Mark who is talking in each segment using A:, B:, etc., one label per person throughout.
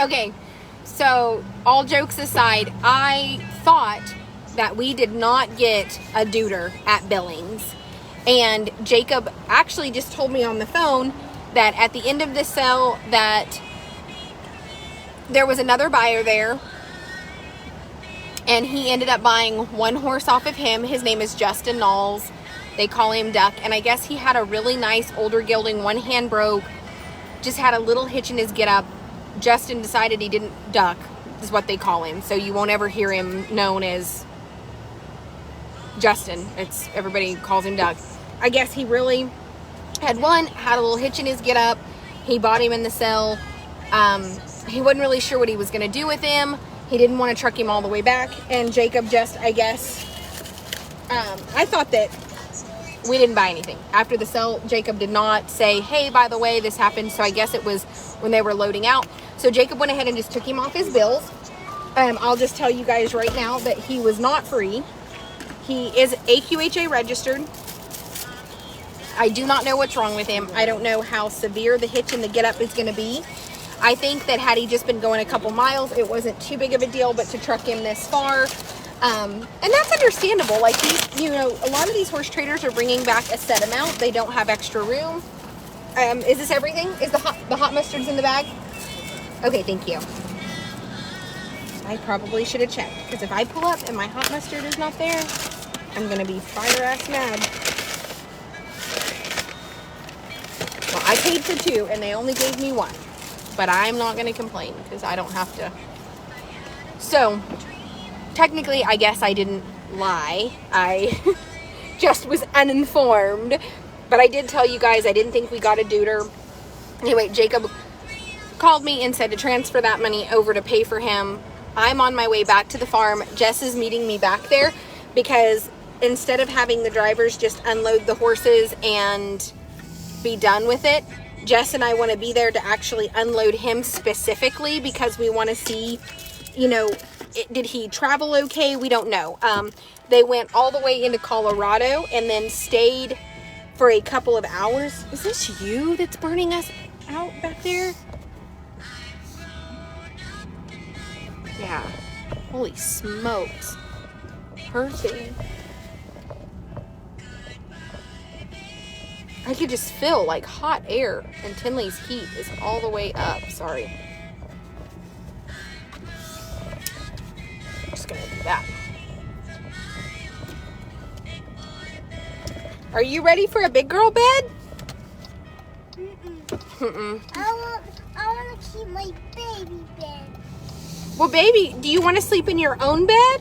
A: Okay, so all jokes aside, I thought that we did not get a deuter at Billings. And Jacob actually just told me on the phone that at the end of the sale that there was another buyer there. And he ended up buying one horse off of him. His name is Justin Knowles. They call him Duck. And I guess he had a really nice older gelding. One hand broke. Just had a little hitch in his get up. Justin decided he didn't duck, is what they call him. So you won't ever hear him known as Justin. It's everybody calls him Duck. I guess he really had a little hitch in his get up. He bought him in the sale. He wasn't really sure what he was going to do with him. He didn't want to truck him all the way back. And Jacob just, I guess, I thought that we didn't buy anything. After the sale, Jacob did not say, hey, by the way, this happened. So I guess it was when they were loading out. So Jacob went ahead and just took him off his bills. I'll just tell you guys right now that he was not free. He is AQHA registered. I do not know what's wrong with him. I don't know how severe the hitch and the get up is going to be. I think that had he just been going a couple miles, it wasn't too big of a deal, but to truck him this far, and that's understandable. Like, a lot of these horse traders are bringing back a set amount. They don't have extra room. Is this everything? Is the hot mustard's in the bag? Okay, thank you. I probably should have checked, because if I pull up and my hot mustard is not there, I'm going to be fire-ass mad. Well, I paid for 2, and they only gave me 1. But I'm not going to complain, because I don't have to. So, technically, I guess I didn't lie. I just was uninformed. But I did tell you guys I didn't think we got a deuter. Anyway, Jacob called me and said to transfer that money over to pay for him. I'm on my way back to the farm. Jess is meeting me back there because instead of having the drivers just unload the horses and be done with it, Jess and I want to be there to actually unload him specifically because we want to see, did he travel okay? We don't know. They went all the way into Colorado and then stayed for a couple of hours. Is this you that's burning us out back there? Yeah. Holy smokes. Perfect. I could just feel like hot air, and Tinley's heat is all the way up. Sorry. I'm just gonna do that. Are you ready for a big girl bed?
B: I want to keep my baby bed.
A: Well, baby, do you want to sleep in your own bed?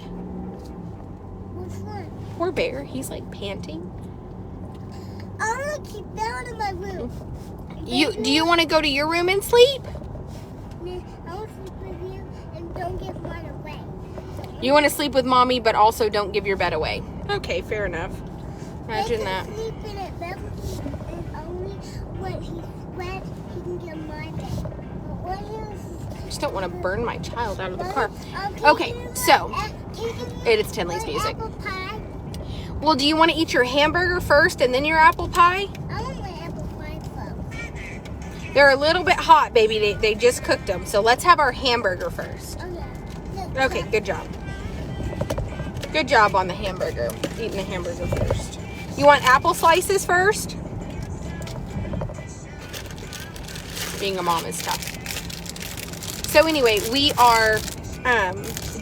B: Which one?
A: Poor bear, he's like panting.
B: I want to keep that in my room.
A: Do you want to go to your room and sleep?
B: I want to sleep with you and don't give mine away.
A: You want to sleep with mommy, but also don't give your bed away. Okay, fair enough. Imagine that.
B: Sleep in it, but and only when he's wet, he can get my bed. But when
A: I just don't want to burn my child out of the car. Okay, so it's Tinley's music.
B: Apple pie.
A: Well, do you want to eat your hamburger first and then your apple pie?
B: I want my apple pie first.
A: They're a little bit hot, baby. They just cooked them. So let's have our hamburger first.
B: Okay.
A: Okay, good job. Good job on the hamburger. Eating the hamburger first. You want apple slices first? Being a mom is tough. So anyway, we are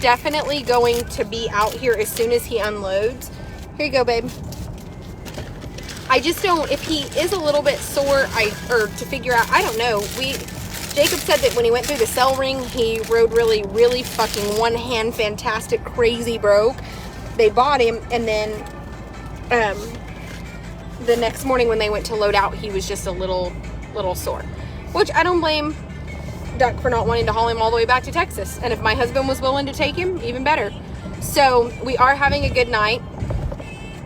A: definitely going to be out here as soon as he unloads. Here you go, babe. I just don't, if he is a little bit sore, to figure out, I don't know. Jacob said that when he went through the cell ring, he rode really, really fucking one hand fantastic, crazy broke. They bought him, and then the next morning when they went to load out, he was just a little sore. Which I don't blame Duck for not wanting to haul him all the way back to Texas. And if my husband was willing to take him, even better. So we are having a good night.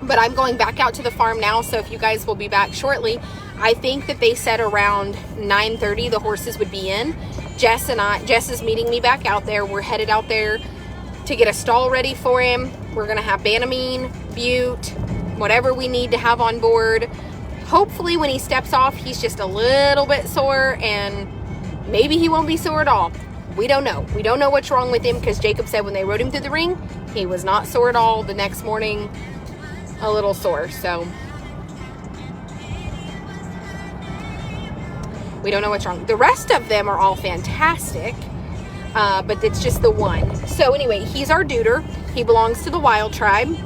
A: But I'm going back out to the farm now, so if you guys will be back shortly. I think that they said around 9:30 the horses would be in. Jess is meeting me back out there. We're headed out there to get a stall ready for him. We're going to have Banamine, Butte, whatever we need to have on board. Hopefully when he steps off, he's just a little bit sore, and maybe he won't be sore at all. We don't know. We don't know what's wrong with him, because Jacob said when they rode him through the ring, he was not sore at all. The next morning, a little sore. So we don't know what's wrong. The rest of them are all fantastic, but it's just the one. So anyway, he's our deuter. He belongs to the Wild Tribe.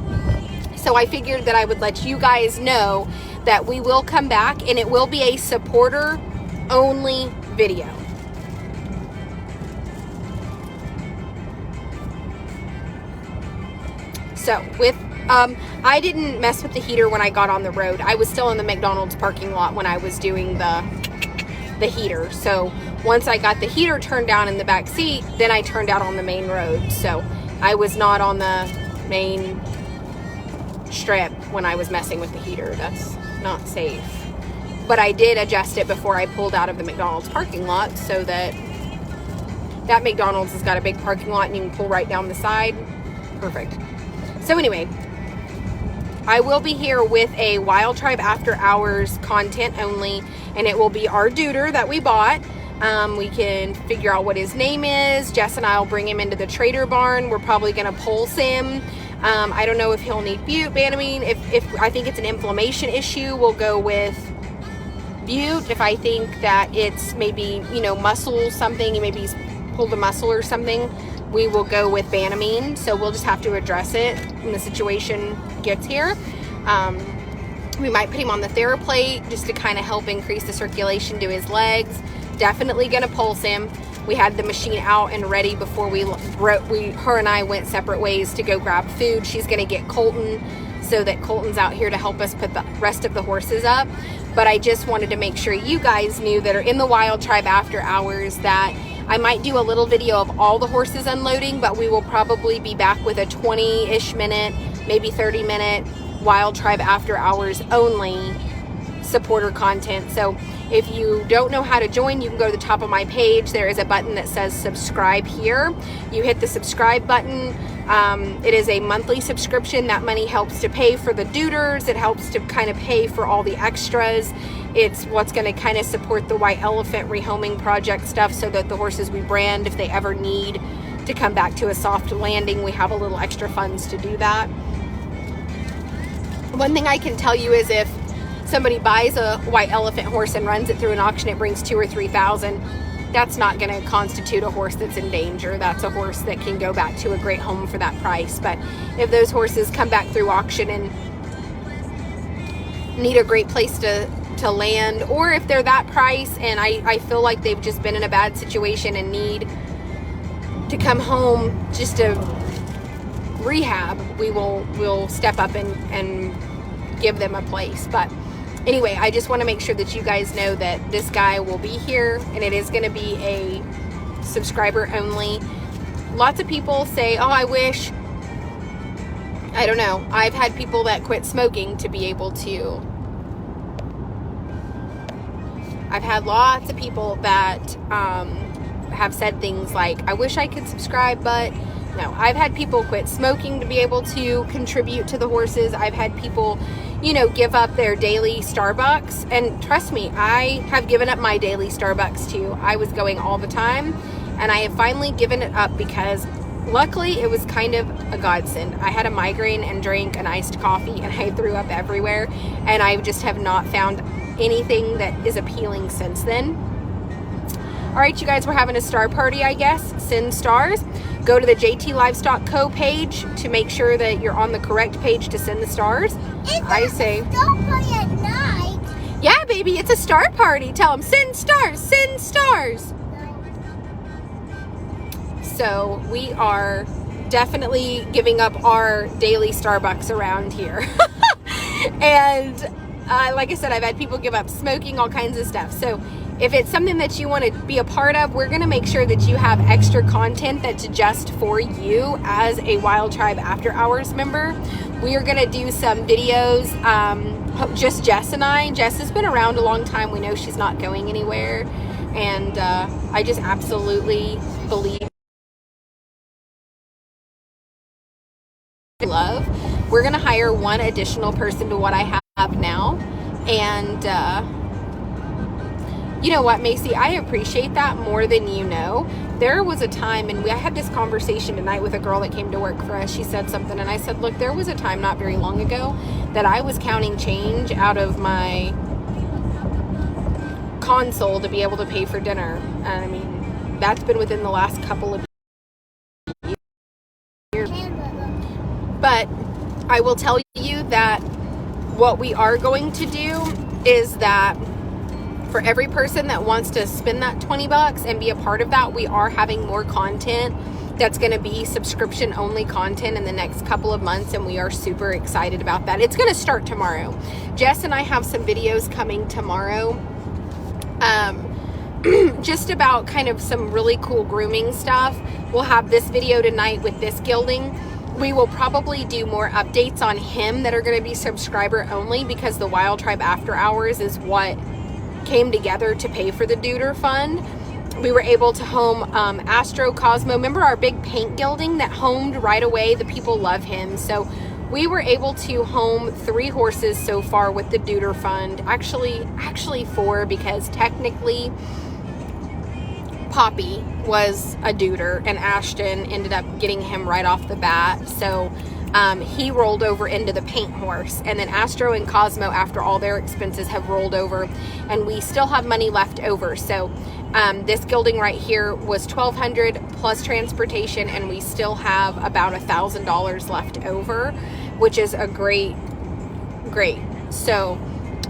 A: So I figured that I would let you guys know that we will come back, and it will be a supporter only video. So with, I didn't mess with the heater when I got on the road. I was still in the McDonald's parking lot when I was doing the heater. So once I got the heater turned down in the back seat, then I turned out on the main road. So I was not on the main strip when I was messing with the heater. That's not safe. But I did adjust it before I pulled out of the McDonald's parking lot, so that McDonald's has got a big parking lot and you can pull right down the side. Perfect. So anyway, I will be here with a Wild Tribe After Hours content only, and it will be our deuter that we bought. We can figure out what his name is. Jess and I will bring him into the trader barn. We're probably going to pulse him. I don't know if he'll need bute, Banamine. If I think it's an inflammation issue, we'll go with bute. If I think that it's maybe, muscle something, maybe he's pulled a muscle or something, we will go with Banamine. So we'll just have to address it when the situation gets here. We might put him on the TheraPlate just to kind of help increase the circulation to his legs. Definitely going to pulse him. We had the machine out and ready before her and I went separate ways to go grab food. She's going to get Colton, so that Colton's out here to help us put the rest of the horses up. But I just wanted to make sure you guys knew that are in the Wild Tribe After Hours that I might do a little video of all the horses unloading, but we will probably be back with a 20-ish minute, maybe 30-minute Wild Tribe After Hours only supporter content. So if you don't know how to join, you can go to the top of my page. There is a button that says subscribe here. You hit the subscribe button. It is a monthly subscription. That money helps to pay for the deuters. It helps to kind of pay for all the extras. It's what's going to kind of support the White Elephant rehoming project stuff, so that the horses we brand, if they ever need to come back to a soft landing, we have a little extra funds to do that. One thing I can tell you is if somebody buys a White Elephant horse and runs it through an auction, it brings $2,000 or $3,000. That's not going to constitute a horse that's in danger. That's a horse that can go back to a great home for that price. But if those horses come back through auction and need a great place to land, or if they're that price and I feel like they've just been in a bad situation and need to come home just to rehab, we'll step up and give them a place. But anyway, I just want to make sure that you guys know that this guy will be here, and it is going to be a subscriber only. Lots of people say, oh, I wish, I don't know, I've had people that quit smoking to be able to. I've had lots of people that have said things like, I wish I could subscribe, but no. I've had people quit smoking to be able to contribute to the horses. I've had people, give up their daily Starbucks. And trust me, I have given up my daily Starbucks too. I was going all the time, and I have finally given it up because luckily it was kind of a godsend. I had a migraine and drank an iced coffee, and I threw up everywhere, and I just have not found anything that is appealing since then. All right, you guys, we're having a star party, I guess. Send stars. Go to the JT Livestock Co. page to make sure that you're on the correct page to send the stars. I say,
B: star party at night.
A: Yeah, baby, it's a star party. Tell them, send stars, send stars. So we are definitely giving up our daily Starbucks around here. And like I said, I've had people give up smoking, all kinds of stuff. So if it's something that you want to be a part of, we're going to make sure that you have extra content that's just for you as a Wild Tribe After Hours member. We are going to do some videos, just Jess and I. Jess has been around a long time. We know she's not going anywhere. And I just absolutely believe love. We're going to hire one additional person to what I have now. And You know what, Macy? I appreciate that more than you know. There was a time, and I had this conversation tonight with a girl that came to work for us. She said something, and I said, look, there was a time not very long ago that I was counting change out of my console to be able to pay for dinner. And I mean, that's been within the last couple of years. But I will tell you that what we are going to do is that for every person that wants to spend that $20 and be a part of that, we are having more content that's going to be subscription only content in the next couple of months, and we are super excited about that. It's going to start tomorrow. Jess and I have some videos coming tomorrow, just about kind of some really cool grooming stuff. We'll have this video tonight with this gilding. We will probably do more updates on him that are going to be subscriber only, because the Wild Tribe After Hours is what came together to pay for the Deuter Fund. We were able to home Astro Cosmo. Remember our big paint gilding that homed right away? The people love him. So we were able to home 3 horses so far with the Deuter Fund. Actually 4, because technically Poppy was a Deuter and Ashton ended up getting him right off the bat. So he rolled over into the paint horse, and then Astro and Cosmo, after all their expenses, have rolled over, and we still have money left over. So this gilding right here was $1,200 plus transportation, and we still have about $1,000 left over, which is a great. So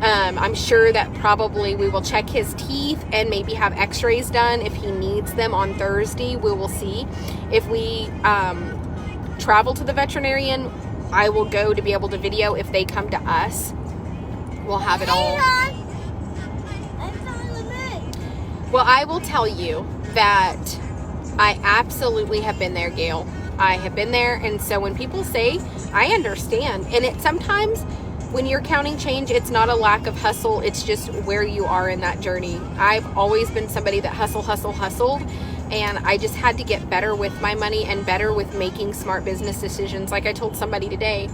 A: I'm sure that probably we will check his teeth and maybe have x-rays done if he needs them on Thursday. We will see. If we travel to the veterinarian, I will go to be able to video. If they come to us, we'll have it all. Well, I will tell you that I absolutely have been there, Gail. I have been there, and so when people say, I understand. And it sometimes, when you're counting change, it's not a lack of hustle, it's just where you are in that journey. I've always been somebody that hustled, and I just had to get better with my money and better with making smart business decisions. Like I told somebody today,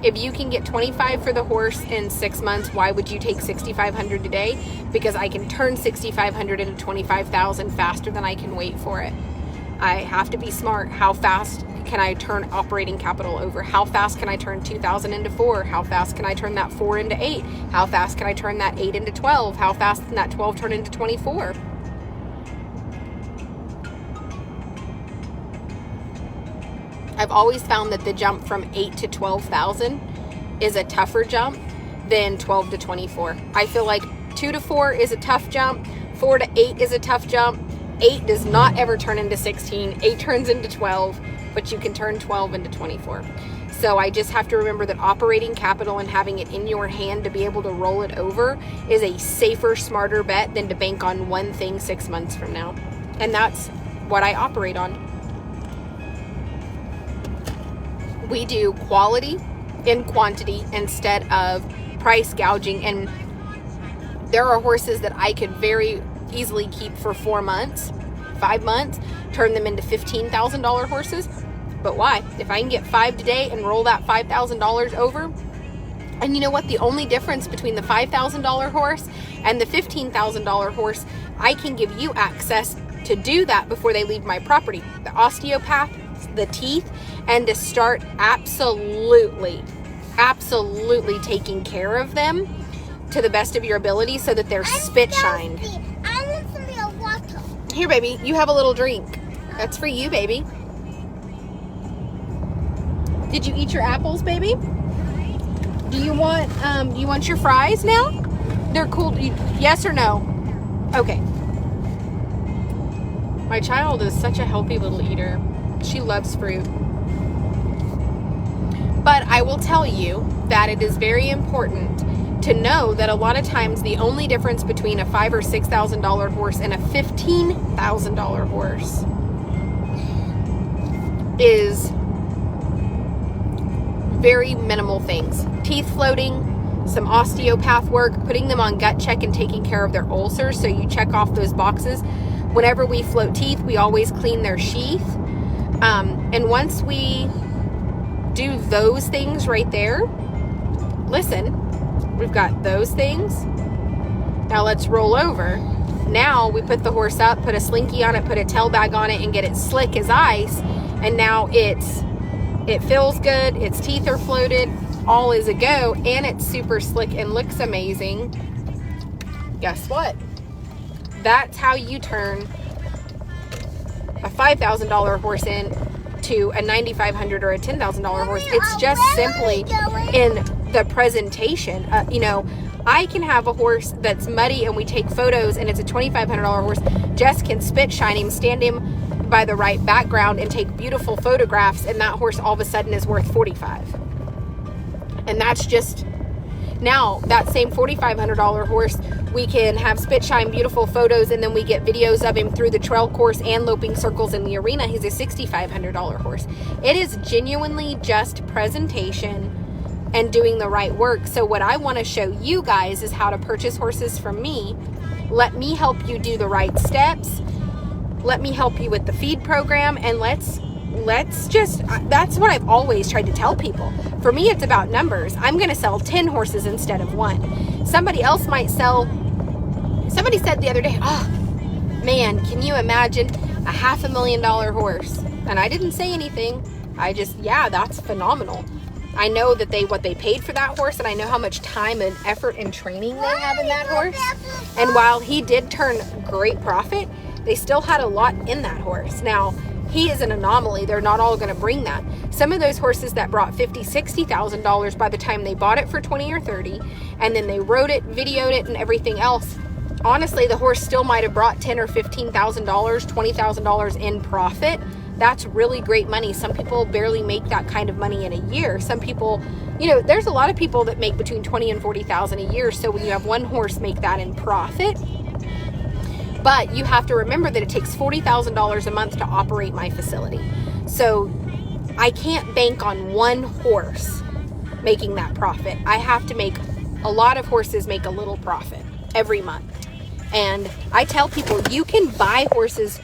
A: if you can get $25 for the horse in 6 months, why would you take $6,500 today? Because I can turn $6,500 into $25,000 faster than I can wait for it. I have to be smart. How fast can I turn operating capital over? How fast can I turn 2,000 into 4? How fast can I turn that 4 into 8? How fast can I turn that 8 into 12? How fast can that 12 turn into 24? I've always found that the jump from 8 to 12,000 is a tougher jump than 12 to 24. I feel like 2 to 4 is a tough jump. 4 to 8 is a tough jump. 8 does not ever turn into 16. 8 turns into 12, but you can turn 12 into 24. So I just have to remember that operating capital and having it in your hand to be able to roll it over is a safer, smarter bet than to bank on one thing 6 months from now. And that's what I operate on. We do quality in quantity instead of price gouging. And there are horses that I could very easily keep for 4 months, 5 months, turn them into $15,000 horses. But why? If I can get 5 today and roll that $5,000 over, and you know what? The only difference between the $5,000 horse and the $15,000 horse, I can give you access to do that before they leave my property. The osteopath, the teeth, and to start absolutely taking care of them to the best of your ability so that they're spit shined.
B: I want some of your water.
A: Here, baby, you have a little drink. That's for you, baby. Did you eat your apples, baby? Do you want your fries now? They're cool. Yes or no? Okay. My child is such a healthy little eater. She loves fruit. But I will tell you that it is very important to know that a lot of times the only difference between a $5,000 or $6,000 horse and a $15,000 horse is very minimal things. Teeth floating, some osteopath work, putting them on gut check and taking care of their ulcers. So you check off those boxes. Whenever we float teeth, we always clean their sheath. And once we do those things right there, listen, we've got those things. Now let's roll over now we put the horse up, put a slinky on it, put a tail bag on it, and get it slick as ice. And now it feels good. Its teeth are floated. All is a go. And it's super slick and looks amazing. Guess what? That's how you turn a $5,000 horse into a $9,500 or a $10,000 horse. It's just simply in the presentation. You know, I can have a horse that's muddy and we take photos and it's a $2,500 horse. Jess can spit shine him, stand him by the right background and take beautiful photographs, and that horse all of a sudden is worth $45,000. And that's just, now that same $4,500 horse, we can have spit shine beautiful photos, and then we get videos of him through the trail course and loping circles in the arena. He's a $6,500 horse. It is genuinely just presentation and doing the right work. So what I want to show you guys is how to purchase horses from me. Let me help you do the right steps. Let me help you with the feed program, and let's just, that's what I've always tried to tell people. For me, it's about numbers. I'm going to sell 10 horses instead of 1. Somebody else might sell, somebody said the other day, oh man, can you imagine a $500,000 horse? And I didn't say anything. I just, yeah, that's phenomenal. I know that what they paid for that horse, and I know how much time and effort and training they have in that horse. And while he did turn great profit, they still had a lot in that horse. Now, he is an anomaly. They're not all going to bring that. Some of those horses that brought $50,000, $60,000 by the time they bought it for 20 or 30, and then they rode it, videoed it, and everything else, honestly, the horse still might have brought $10,000 or $15,000, $20,000 in profit. That's really great money. Some people barely make that kind of money in a year. Some people, you know, there's a lot of people that make between $20,000 and $40,000 a year. So when you have one horse make that in profit, but you have to remember that it takes $40,000 a month to operate my facility. So I can't bank on one horse making that profit. I have to make a lot of horses make a little profit every month. And I tell people, you can buy horses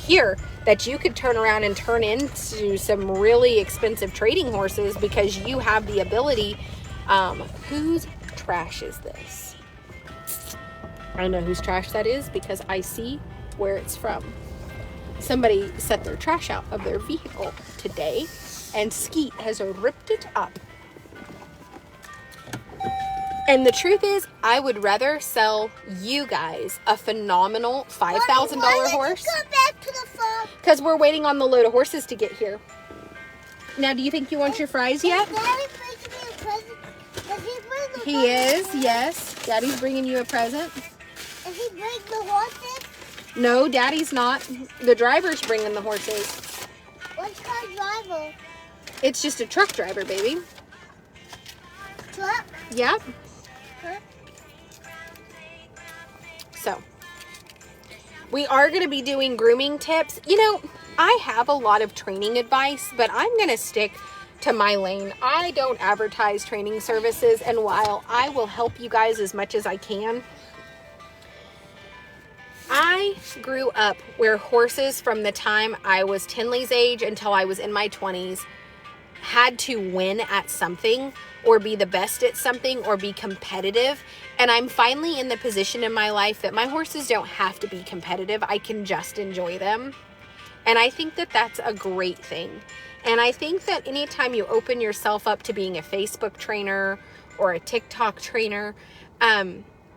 A: here that you could turn around and turn into some really expensive trading horses because you have the ability. Whose trash is this? I know whose trash that is because I see where it's from. Somebody set their trash out of their vehicle today, and Skeet has ripped it up. And the truth is, I would rather sell you guys a phenomenal $5,000 horse.
B: Come back to the farm.
A: Because we're waiting on the load of horses to get here. Now, do you think you want your fries yet?
B: Daddy bringing me a present. Does he bring the
A: He is, yes. Daddy's bringing you a present.
B: Does he bring the horses?
A: No, Daddy's not. The driver's bringing the horses.
B: What's kind of driver?
A: It's just a truck driver, baby.
B: Truck?
A: Yep.
B: Huh?
A: So, we are going to be doing grooming tips. You know, I have a lot of training advice, but I'm going to stick to my lane. I don't advertise training services, and while I will help you guys as much as I can, I grew up where horses from the time I was Tinley's age until I was in my 20s had to win at something or be the best at something or be competitive. And I'm finally in the position in my life that my horses don't have to be competitive. I can just enjoy them. And I think that that's a great thing. And I think that anytime you open yourself up to being a Facebook trainer or a TikTok trainer,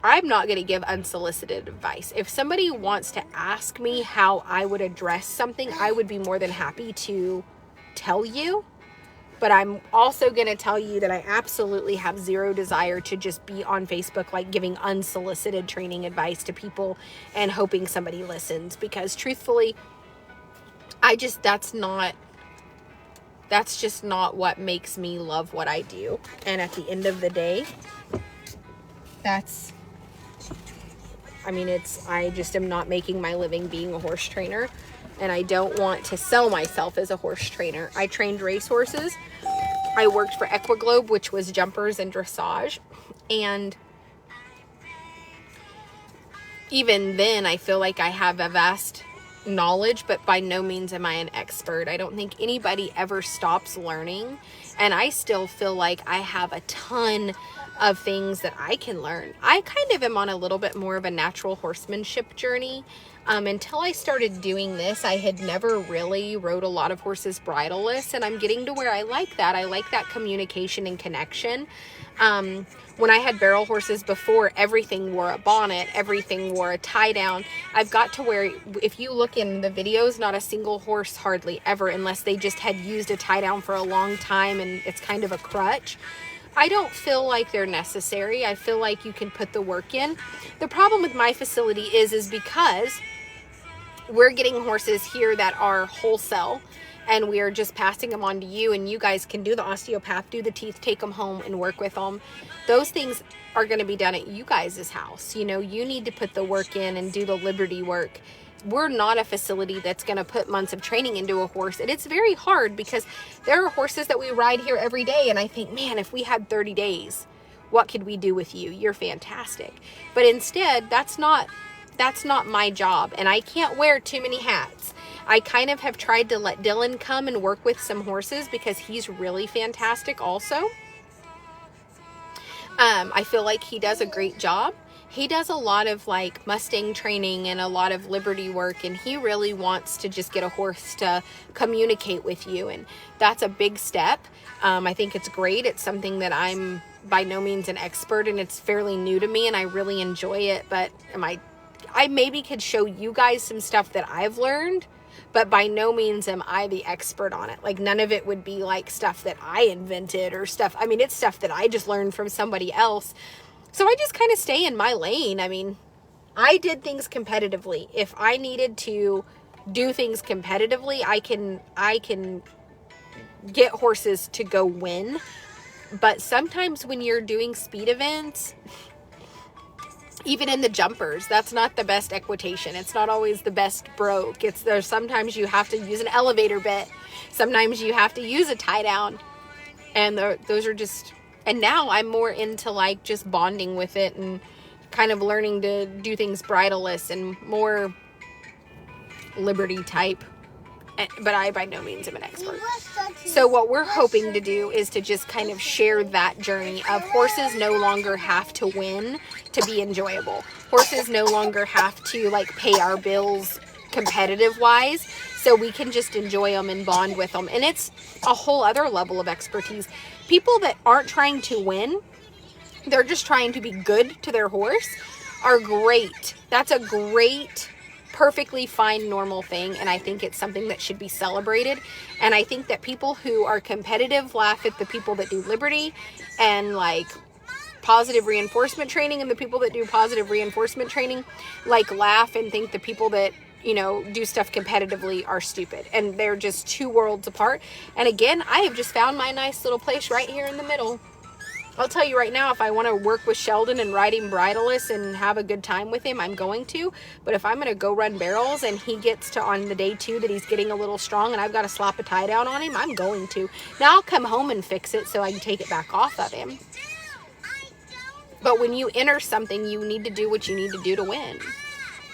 A: I'm not going to give unsolicited advice. If somebody wants to ask me how I would address something, I would be more than happy to tell you. But I'm also going to tell you that I absolutely have zero desire to just be on Facebook like giving unsolicited training advice to people and hoping somebody listens. Because truthfully, that's just not what makes me love what I do. And at the end of the day, I just am not making my living being a horse trainer, and I don't want to sell myself as a horse trainer. I trained race horses. I worked for Equiglobe, which was jumpers and dressage, and even then I feel like I have a vast knowledge, but by no means am I an expert. I don't think anybody ever stops learning, and I still feel like I have a ton of things that I can learn. I kind of am on a little bit more of a natural horsemanship journey. Until I started doing this, I had never really rode a lot of horses bridleless, and I'm getting to where I like that. I like that communication and connection. When I had barrel horses before, everything wore a bonnet, everything wore a tie down. I've got to where, if you look in the videos, not a single horse hardly ever, unless they just had used a tie down for a long time and it's kind of a crutch. I don't feel like they're necessary. I feel like you can put the work in. The problem with my facility is because we're getting horses here that are wholesale, and we are just passing them on to you, and you guys can do the osteopath, do the teeth, take them home and work with them. Those things are going to be done at you guys' house. You know, you need to put the work in and do the Liberty work. We're not a facility that's going to put months of training into a horse. And it's very hard because there are horses that we ride here every day, and I think, man, if we had 30 days, what could we do with you? You're fantastic. But instead, that's not my job, and I can't wear too many hats. I kind of have tried to let Dylan come and work with some horses because he's really fantastic also. I feel like he does a great job. He does a lot of like Mustang training and a lot of Liberty work, and he really wants to just get a horse to communicate with you, and that's a big step. I think it's great. It's something that I'm by no means an expert, and it's fairly new to me, and I really enjoy it, but I maybe could show you guys some stuff that I've learned, but by no means am I the expert on it. Like, none of it would be like stuff that I invented or stuff. I mean, it's stuff that I just learned from somebody else. So I just kind of stay in my lane. I mean, I did things competitively. If I needed to do things competitively, I can get horses to go win. But sometimes when you're doing speed events, even in the jumpers, that's not the best equitation. It's not always the best broke. There's sometimes you have to use an elevator bit. Sometimes you have to use a tie down. And those are just, and now I'm more into like just bonding with it and kind of learning to do things bridleless and more Liberty type. But I by no means am an expert. So what we're hoping to do is to just kind of share that journey of horses no longer have to win to be enjoyable. Horses no longer have to like pay our bills competitive wise, so we can just enjoy them and bond with them. And it's a whole other level of expertise. People that aren't trying to win, they're just trying to be good to their horse, are great. That's a great, perfectly fine, normal thing, and I think it's something that should be celebrated. And I think that people who are competitive laugh at the people that do Liberty and like positive reinforcement training, and the people that do positive reinforcement training like laugh and think the people that, you know, do stuff competitively are stupid, and they're just two worlds apart. And again, I have just found my nice little place right here in the middle. I'll tell you right now, if I want to work with Sheldon and ride him bridleless and have a good time with him, I'm going to. But if I'm going to go run barrels and he gets to, on the day 2 that he's getting a little strong and I've got to slap a tie down on him, I'm going to. Now I'll come home and fix it so I can take it back off of him. But when you enter something, you need to do what you need to do to win.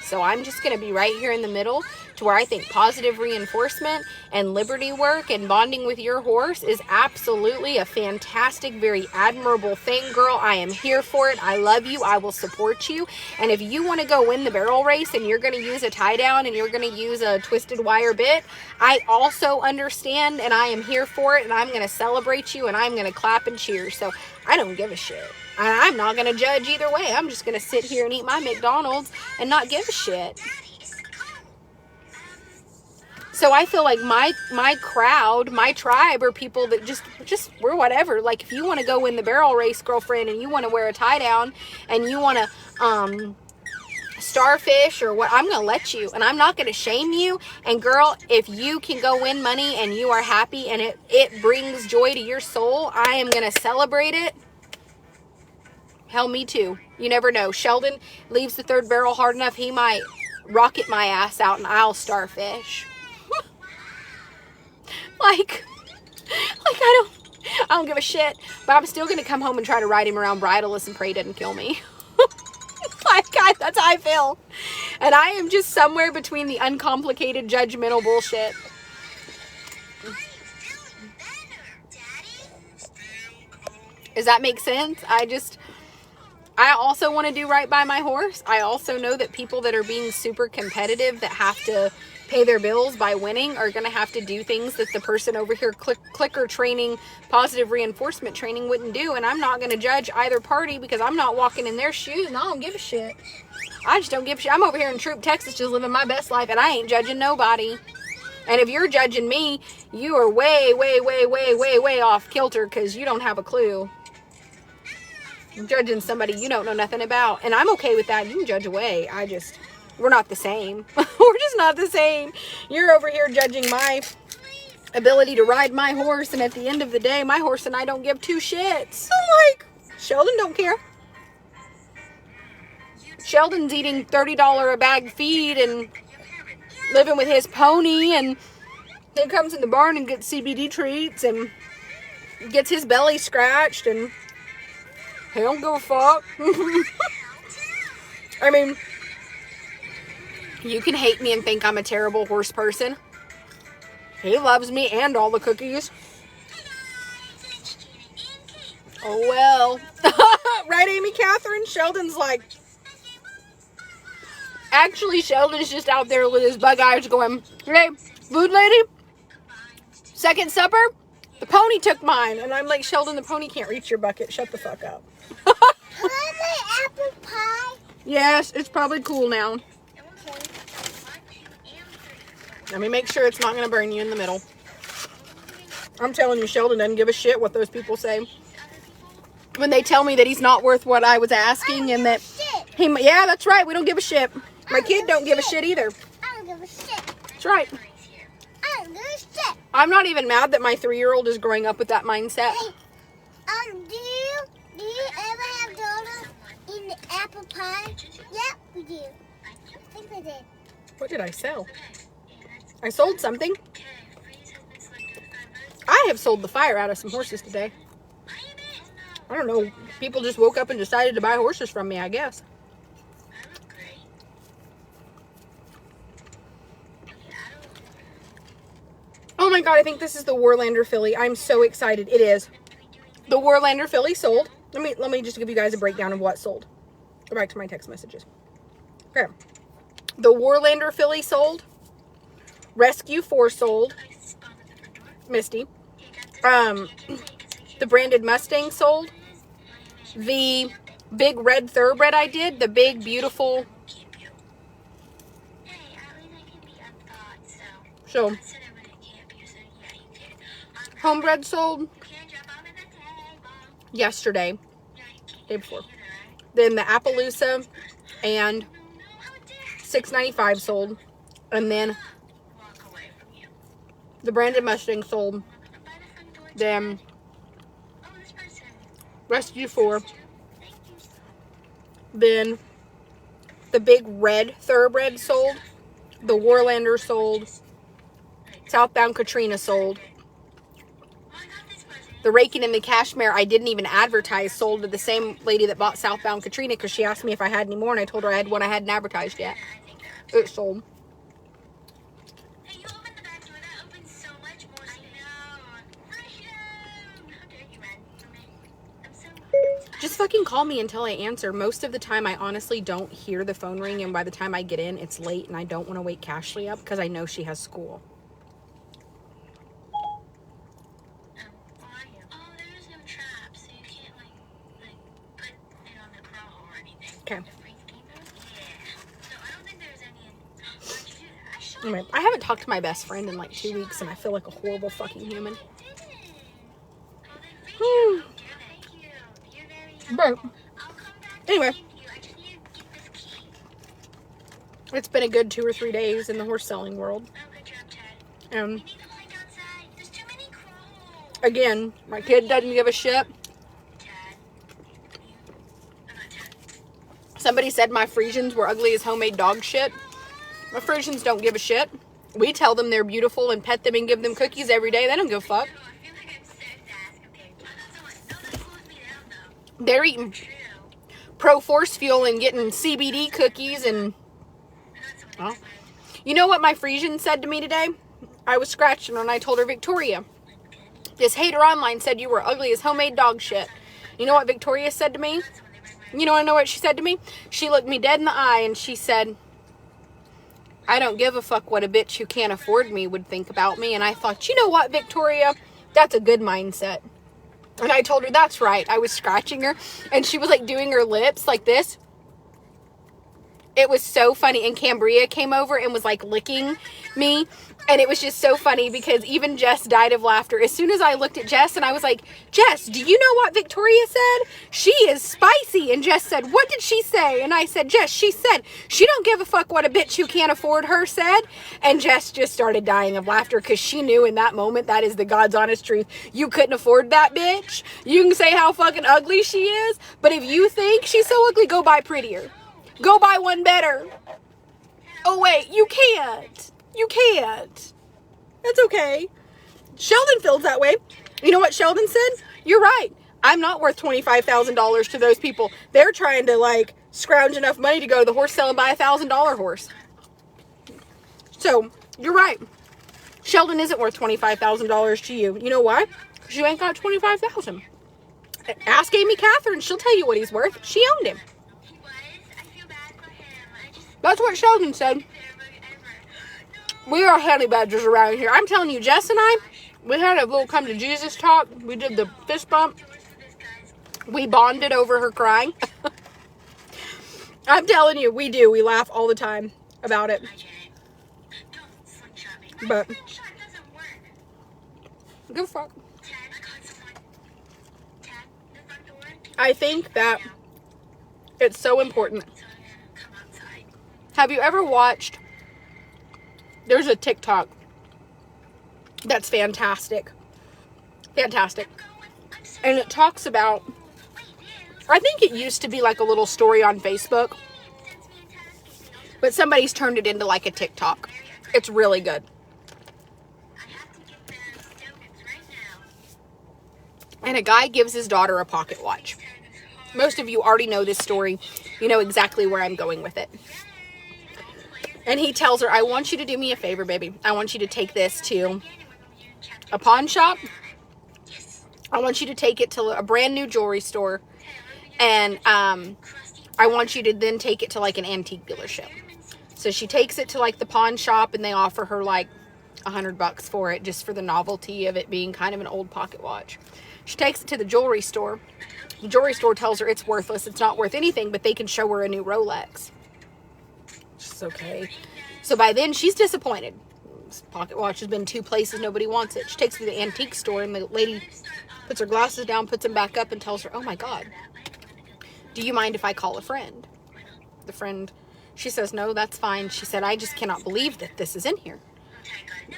A: So I'm just going to be right here in the middle, to where I think positive reinforcement and Liberty work and bonding with your horse is absolutely a fantastic, very admirable thing, girl. I am here for it. I love you. I will support you. And if you want to go win the barrel race and you're going to use a tie down and you're going to use a twisted wire bit, I also understand, and I am here for it, and I'm going to celebrate you, and I'm going to clap and cheer. So I don't give a shit. I'm not going to judge either way. I'm just going to sit here and eat my McDonald's and not give a shit. So I feel like my crowd, my tribe, are people that just we're whatever. Like, if you want to go win the barrel race, girlfriend, and you want to wear a tie down and you want to starfish or what, I'm going to let you, and I'm not going to shame you. And girl, if you can go win money and you are happy and it brings joy to your soul, I am going to celebrate it. Hell, me too. You never know. Sheldon leaves the third barrel hard enough, he might rocket my ass out and I'll starfish. Like I don't give a shit, but I'm still going to come home and try to ride him around bridleless and pray he doesn't kill me. That's how I feel. And I am just somewhere between the uncomplicated, judgmental bullshit. Does that make sense? I also want to do right by my horse. I also know that people that are being super competitive, that have to pay their bills by winning, are going to have to do things that the person over here clicker training, positive reinforcement training wouldn't do. And I'm not going to judge either party because I'm not walking in their shoes and I don't give a shit. I just don't give a shit. I'm over here in Troop, Texas, just living my best life, and I ain't judging nobody. And if you're judging me, you are way, way, way, way, way, way off kilter because you don't have a clue. You're judging somebody you don't know nothing about. And I'm okay with that. You can judge away. We're not the same. We're just not the same. You're over here judging my ability to ride my horse, and at the end of the day, my horse and I don't give two shits. I'm like, Sheldon don't care. Sheldon's eating $30 a bag feed and living with his pony, and he comes in the barn and gets CBD treats and gets his belly scratched, and he don't give a fuck. I mean, you can hate me and think I'm a terrible horse person. He loves me and all the cookies. Oh well. Right, Amy Catherine? Sheldon's like... Actually, Sheldon's just out there with his bug eyes going, hey, food lady? Second supper? The pony took mine. And I'm like, Sheldon, the pony can't reach your bucket. Shut the fuck up.
B: Want my apple pie?
A: Yes, it's probably cool now.
B: Okay.
A: Let me make sure it's not going to burn you in the middle. I'm telling you, Sheldon doesn't give a shit what those people say. When they tell me that he's not worth what I was asking, and that yeah, that's right, we don't give a shit. My kid don't give a shit either.
B: I don't give a shit.
A: That's right.
B: I don't give a shit.
A: I'm not even mad that my 3-year-old is growing up with that mindset.
B: Do you ever have donuts in the apple pie? Yep, we do. I think we did.
A: What did I sell? I sold something. I have sold the fire out of some horses today. I don't know. People just woke up and decided to buy horses from me, I guess. Oh my god, I think this is the Warlander filly. I'm so excited. It is. The Warlander filly sold. Let me just give you guys a breakdown of what sold. Go back to my text messages. Okay. The Warlander filly sold. Rescue 4 sold. Misty. The branded Mustang sold. The big red thoroughbred I did. The big, beautiful. So, homebred sold yesterday. Day before. Then the Appaloosa and $6.95 sold. And then the branded Mustang sold. Then Rescue 4. Then the big red thoroughbred sold. The Warlander sold. Southbound Katrina sold. The Raking and the Cashmere I didn't even advertise sold to the same lady that bought Southbound Katrina because she asked me if I had any more, and I told her I had one I hadn't advertised yet. It sold. Just fucking call me until I answer. Most of the time, I honestly don't hear the phone ring, and by the time I get in, it's late, and I don't want to wake Cashley up because I know she has school. Okay. Anyway, I haven't talked to my best friend in like 2 weeks, and I feel like a horrible fucking human. But anyway, it's been a good 2 or 3 days in the horse selling world. Again, my kid doesn't give a shit. Somebody said my Friesians were ugly as homemade dog shit. My Friesians don't give a shit. We tell them they're beautiful and pet them and give them cookies every day. They don't give a fuck. They're eating Pro Force Fuel and getting CBD cookies and... Well, you know what my Friesian said to me today? I was scratching her and I told her, Victoria, this hater online said you were ugly as homemade dog shit. You know what Victoria said to me? You know what she said to me? She looked me dead in the eye and she said, I don't give a fuck what a bitch who can't afford me would think about me. And I thought, you know what, Victoria? That's a good mindset. And I told her, that's right. I was scratching her and she was like doing her lips like this. It was so funny. And Cambria came over and was like licking me. And it was just so funny because even Jess died of laughter. As soon as I looked at Jess and I was like, Jess, do you know what Victoria said? She is spicy. And Jess said, what did she say? And I said, Jess, she said, she don't give a fuck what a bitch who can't afford her said. And Jess just started dying of laughter because she knew in that moment, that is the God's honest truth. You couldn't afford that bitch. You can say how fucking ugly she is. But if you think she's so ugly, go buy prettier. Go buy one better. Oh, wait, you can't. You can't. That's okay. Sheldon feels that way. You know what Sheldon said? You're right. I'm not worth $25,000 to those people. They're trying to like scrounge enough money to go to the horse sale and buy $1,000 horse. So you're right. Sheldon isn't worth $25,000 to you. You know why? Because you ain't got $25,000. Ask Amy Catherine. She'll tell you what he's worth. She owned him. That's what Sheldon said. We are honey badgers around here. I'm telling you, Jess and I, we had a little come to Jesus talk. We did the fist bump. We bonded over her crying. I'm telling you, we do. We laugh all the time about it. But, give a fuck. I think that it's so important. Have you ever watched... There's a TikTok that's fantastic. Fantastic. And it talks about, I think it used to be like a little story on Facebook, but somebody's turned it into like a TikTok. It's really good. And a guy gives his daughter a pocket watch. Most of you already know this story. You know exactly where I'm going with it. And he tells her, I want you to do me a favor, baby. I want you to take this to a pawn shop. I want you to take it to a brand new jewelry store. And I want you to then take it to like an antique dealership. So she takes it to like the pawn shop and they offer her like $100 for it, just for the novelty of it being kind of an old pocket watch. She takes it to the jewelry store. The jewelry store tells her it's worthless. It's not worth anything, but they can show her a new Rolex. It's okay. So by then she's disappointed. This pocket watch has been 2 places. Nobody wants it. She takes it to the antique store and the lady puts her glasses down, puts them back up and tells her, oh my God, do you mind if I call a friend? The friend, she says, no, that's fine. She said, I just cannot believe that this is in here.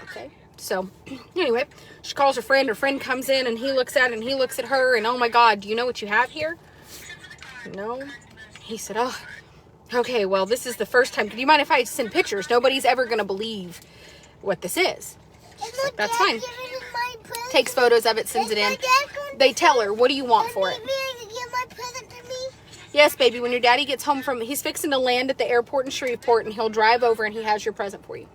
A: Okay. So anyway, she calls her friend. Her friend comes in and he looks at it and he looks at her and oh my God, do you know what you have here? No. He said, oh, okay, well, this is the first time. Do you mind if I send pictures? Nobody's ever going to believe what this is. She's like, that's fine. Takes photos of it, sends it in. They tell her, what do you want for it? Yes, baby, when your daddy gets home from, he's fixing to land at the airport in Shreveport and he'll drive over and he has your present for you.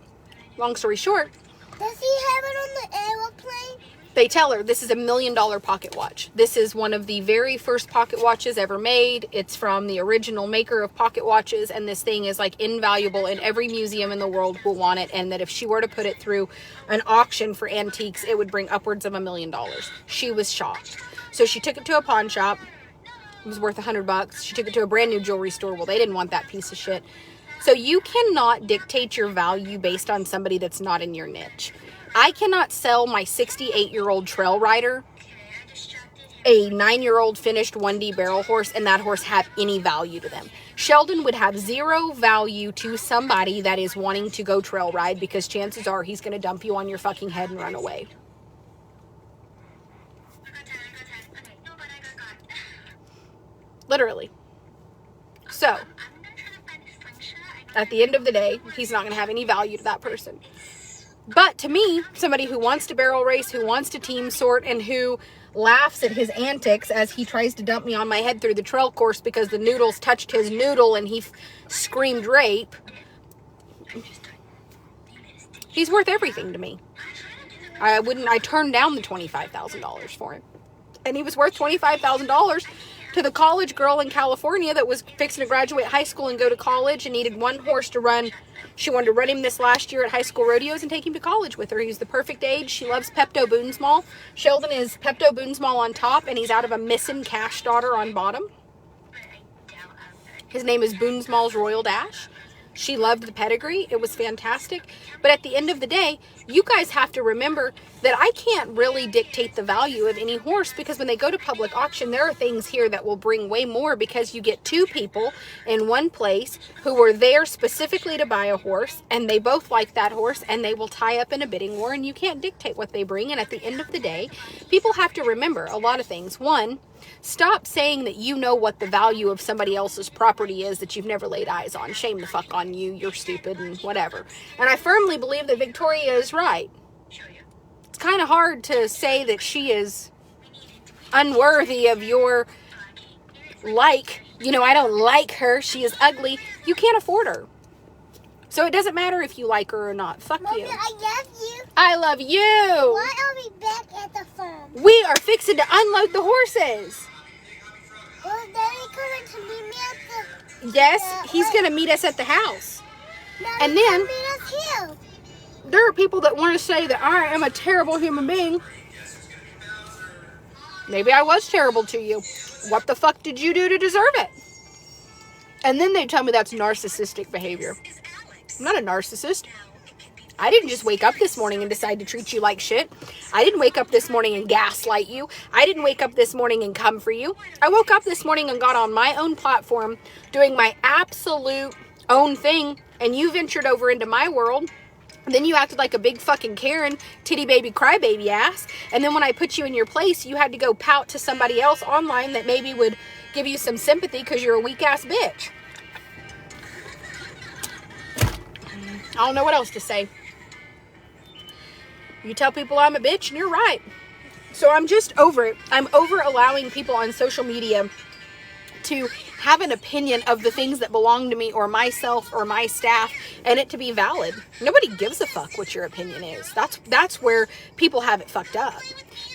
A: Long story short.
B: Does he have it on the airplane?
A: They tell her this is $1 million pocket watch. This is one of the very first pocket watches ever made. It's from the original maker of pocket watches, and this thing is like invaluable, and every museum in the world will want it, and that if she were to put it through an auction for antiques, it would bring upwards of $1 million. She was shocked. So she took it to a pawn shop. It was worth $100. She took it to a brand new jewelry store. Well, they didn't want that piece of shit. So you cannot dictate your value based on somebody that's not in your niche. I cannot sell my 68-year-old trail rider a 9-year-old finished 1D barrel horse and that horse have any value to them. Sheldon would have zero value to somebody that is wanting to go trail ride because chances are he's going to dump you on your fucking head and run away. Literally. So, at the end of the day, he's not going to have any value to that person. But to me, somebody who wants to barrel race, who wants to team sort, and who laughs at his antics as he tries to dump me on my head through the trail course because the noodles touched his noodle and he screamed rape, he's worth everything to me. I turned down the $25,000 for him. And he was worth $25,000 to the college girl in California that was fixing to graduate high school and go to college and needed one horse to run. She wanted to run him this last year at high school rodeos and take him to college with her. He's the perfect age. She loves Pepto-Bismol. Sheldon is Pepto-Bismol on top, and he's out of a missing cash daughter on bottom. His name is Boonsmall's Royal Dash. She loved the pedigree. It was fantastic. But at the end of the day, you guys have to remember that I can't really dictate the value of any horse, because when they go to public auction, there are things here that will bring way more, because you get two people in one place who were there specifically to buy a horse, and they both like that horse, and they will tie up in a bidding war, and you can't dictate what they bring. And at the end of the day, people have to remember a lot of things. One, stop saying that you know what the value of somebody else's property is that you've never laid eyes on. Shame the fuck on you. You're stupid and whatever. And I firmly believe that Victoria is right. It's kind of hard to say that she is unworthy of your like. You know, I don't like her. She is ugly. You can't afford her. So it doesn't matter if you like her or not. Fuck
B: Mommy,
A: you.
B: I love you.
A: I love you.
B: Why are we back at the farm?
A: We are fixing to unload the horses.
B: Well, Daddy coming to meet me at the...
A: Yes, he's going to meet us at the house.
B: Daddy,
A: And then-
B: come meet us here.
A: There are people that want to say that I am a terrible human being. Maybe I was terrible to you. What the fuck did you do to deserve it? And then they tell me that's narcissistic behavior. I'm not a narcissist. I didn't just wake up this morning and decide to treat you like shit. I didn't wake up this morning and gaslight you. I didn't wake up this morning and come for you. I woke up this morning and got on my own platform doing my absolute own thing, and you ventured over into my world. Then you acted like a big fucking Karen, titty baby, crybaby ass. And then when I put you in your place, you had to go pout to somebody else online that maybe would give you some sympathy because you're a weak ass bitch. I don't know what else to say. You tell people I'm a bitch and you're right. So I'm just over it. I'm over allowing people on social media to have an opinion of the things that belong to me or myself or my staff, and it to be valid. Nobody gives a fuck what your opinion is. That's where people have it fucked up.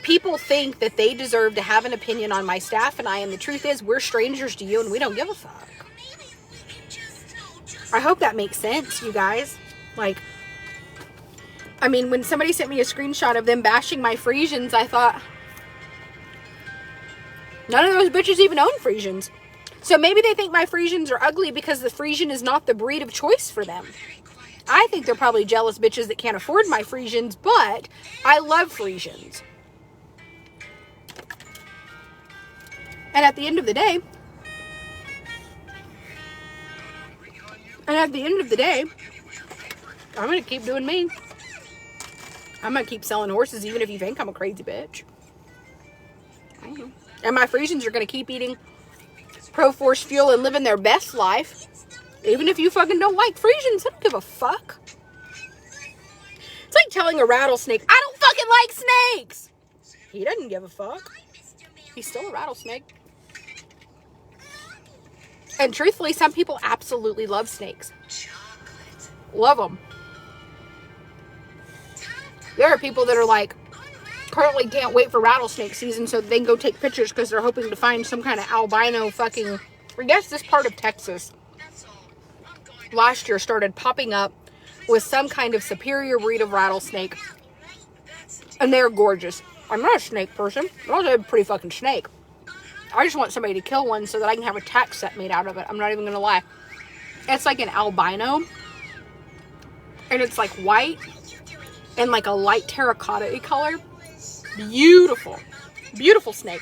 A: People think that they deserve to have an opinion on my staff and I, and the truth is we're strangers to you and we don't give a fuck. I hope that makes sense, you guys. Like, I mean, when somebody sent me a screenshot of them bashing my Friesians, I thought, none of those bitches even own Friesians. So maybe they think my Friesians are ugly because the Friesian is not the breed of choice for them. I think they're probably jealous bitches that can't afford my Friesians, but I love Friesians. And at the end of the day, I'm going to keep doing me. I'm going to keep selling horses even if you think I'm a crazy bitch. And my Friesians are going to keep eating Pro-Force fuel and living their best life. Even if you fucking don't like Friesians, I don't give a fuck. It's like telling a rattlesnake, I don't fucking like snakes. He doesn't give a fuck. He's still a rattlesnake. And truthfully, some people absolutely love snakes. Love them. There are people that are like, currently can't wait for rattlesnake season so they can go take pictures because they're hoping to find some kind of albino fucking, I guess this part of Texas last year started popping up with some kind of superior breed of rattlesnake, and they're gorgeous. I'm not a snake person. I'm also a pretty fucking snake. I just want somebody to kill one so that I can have a tack set made out of it. I'm not even gonna lie. It's like an albino, and it's like white and like a light terracotta color. Beautiful. Beautiful snake.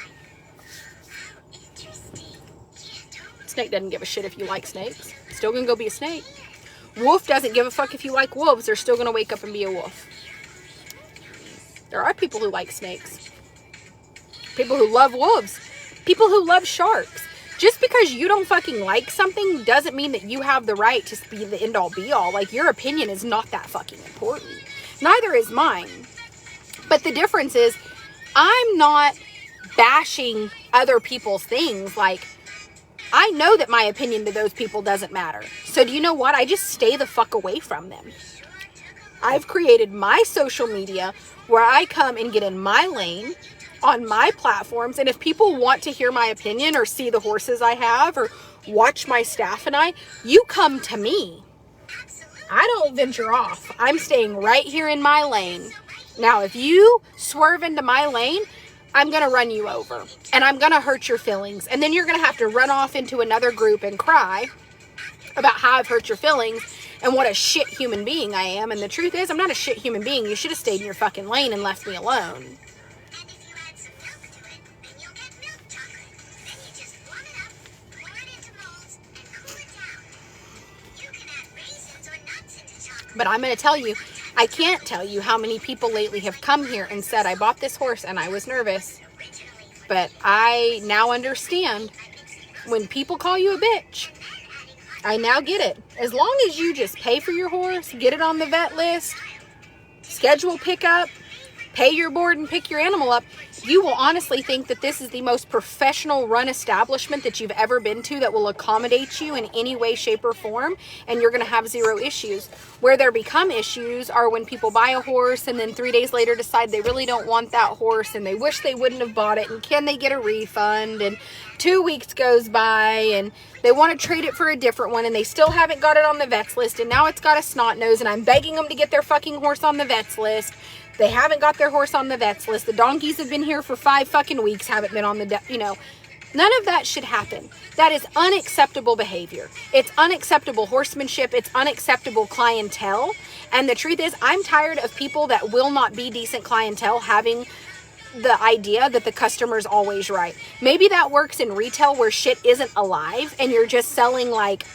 A: Snake doesn't give a shit if you like snakes. Still gonna go be a snake. Wolf doesn't give a fuck if you like wolves. They're still gonna wake up and be a wolf. There are people who like snakes. People who love wolves. People who love sharks. Just because you don't fucking like something doesn't mean that you have the right to be the end-all be-all. Like, your opinion is not that fucking important. Neither is mine. But the difference is, I'm not bashing other people's things. Like, I know that my opinion to those people doesn't matter. So do you know what? I just stay the fuck away from them. I've created my social media where I come and get in my lane on my platforms. And if people want to hear my opinion or see the horses I have or watch my staff and you come to me. I don't venture off. I'm staying right here in my lane. Now, if you swerve into my lane, I'm going to run you over and I'm going to hurt your feelings. And then you're going to have to run off into another group and cry about how I've hurt your feelings and what a shit human being I am. And the truth is, I'm not a shit human being. You should have stayed in your fucking lane and left me alone. But I'm going to tell you, I can't tell you how many people lately have come here and said, I bought this horse and I was nervous. But I now understand when people call you a bitch. I now get it. As long as you just pay for your horse, get it on the vet list, schedule pickup, pay your board and pick your animal up, you will honestly think that this is the most professional run establishment that you've ever been to that will accommodate you in any way, shape, or form, and you're going to have zero issues. Where there become issues are when people buy a horse and then 3 days later decide they really don't want that horse and they wish they wouldn't have bought it, and can they get a refund, and 2 weeks goes by and they want to trade it for a different one and they still haven't got it on the vet's list, and now it's got a snot nose and I'm begging them to get their fucking horse on the vet's list. They haven't got their horse on the vet's list. The donkeys have been here for 5 fucking weeks, haven't been on the, none of that should happen. That is unacceptable behavior. It's unacceptable horsemanship. It's unacceptable clientele. And the truth is, I'm tired of people that will not be decent clientele having the idea that the customer's always right. Maybe that works in retail where shit isn't alive and you're just selling like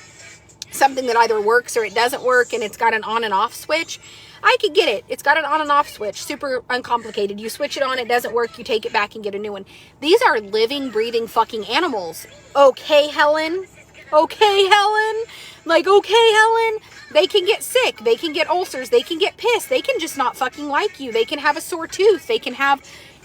A: something that either works or it doesn't work and it's got an on and off switch. I could get it. It's got an on and off switch. Super uncomplicated. You switch it on, it doesn't work, you take it back and get a new one. These are living, breathing fucking animals. Okay, Helen? Okay, Helen? Like, okay, Helen? They can get sick. They can get ulcers. They can get pissed. They can just not fucking like you. They can have a sore tooth. They can have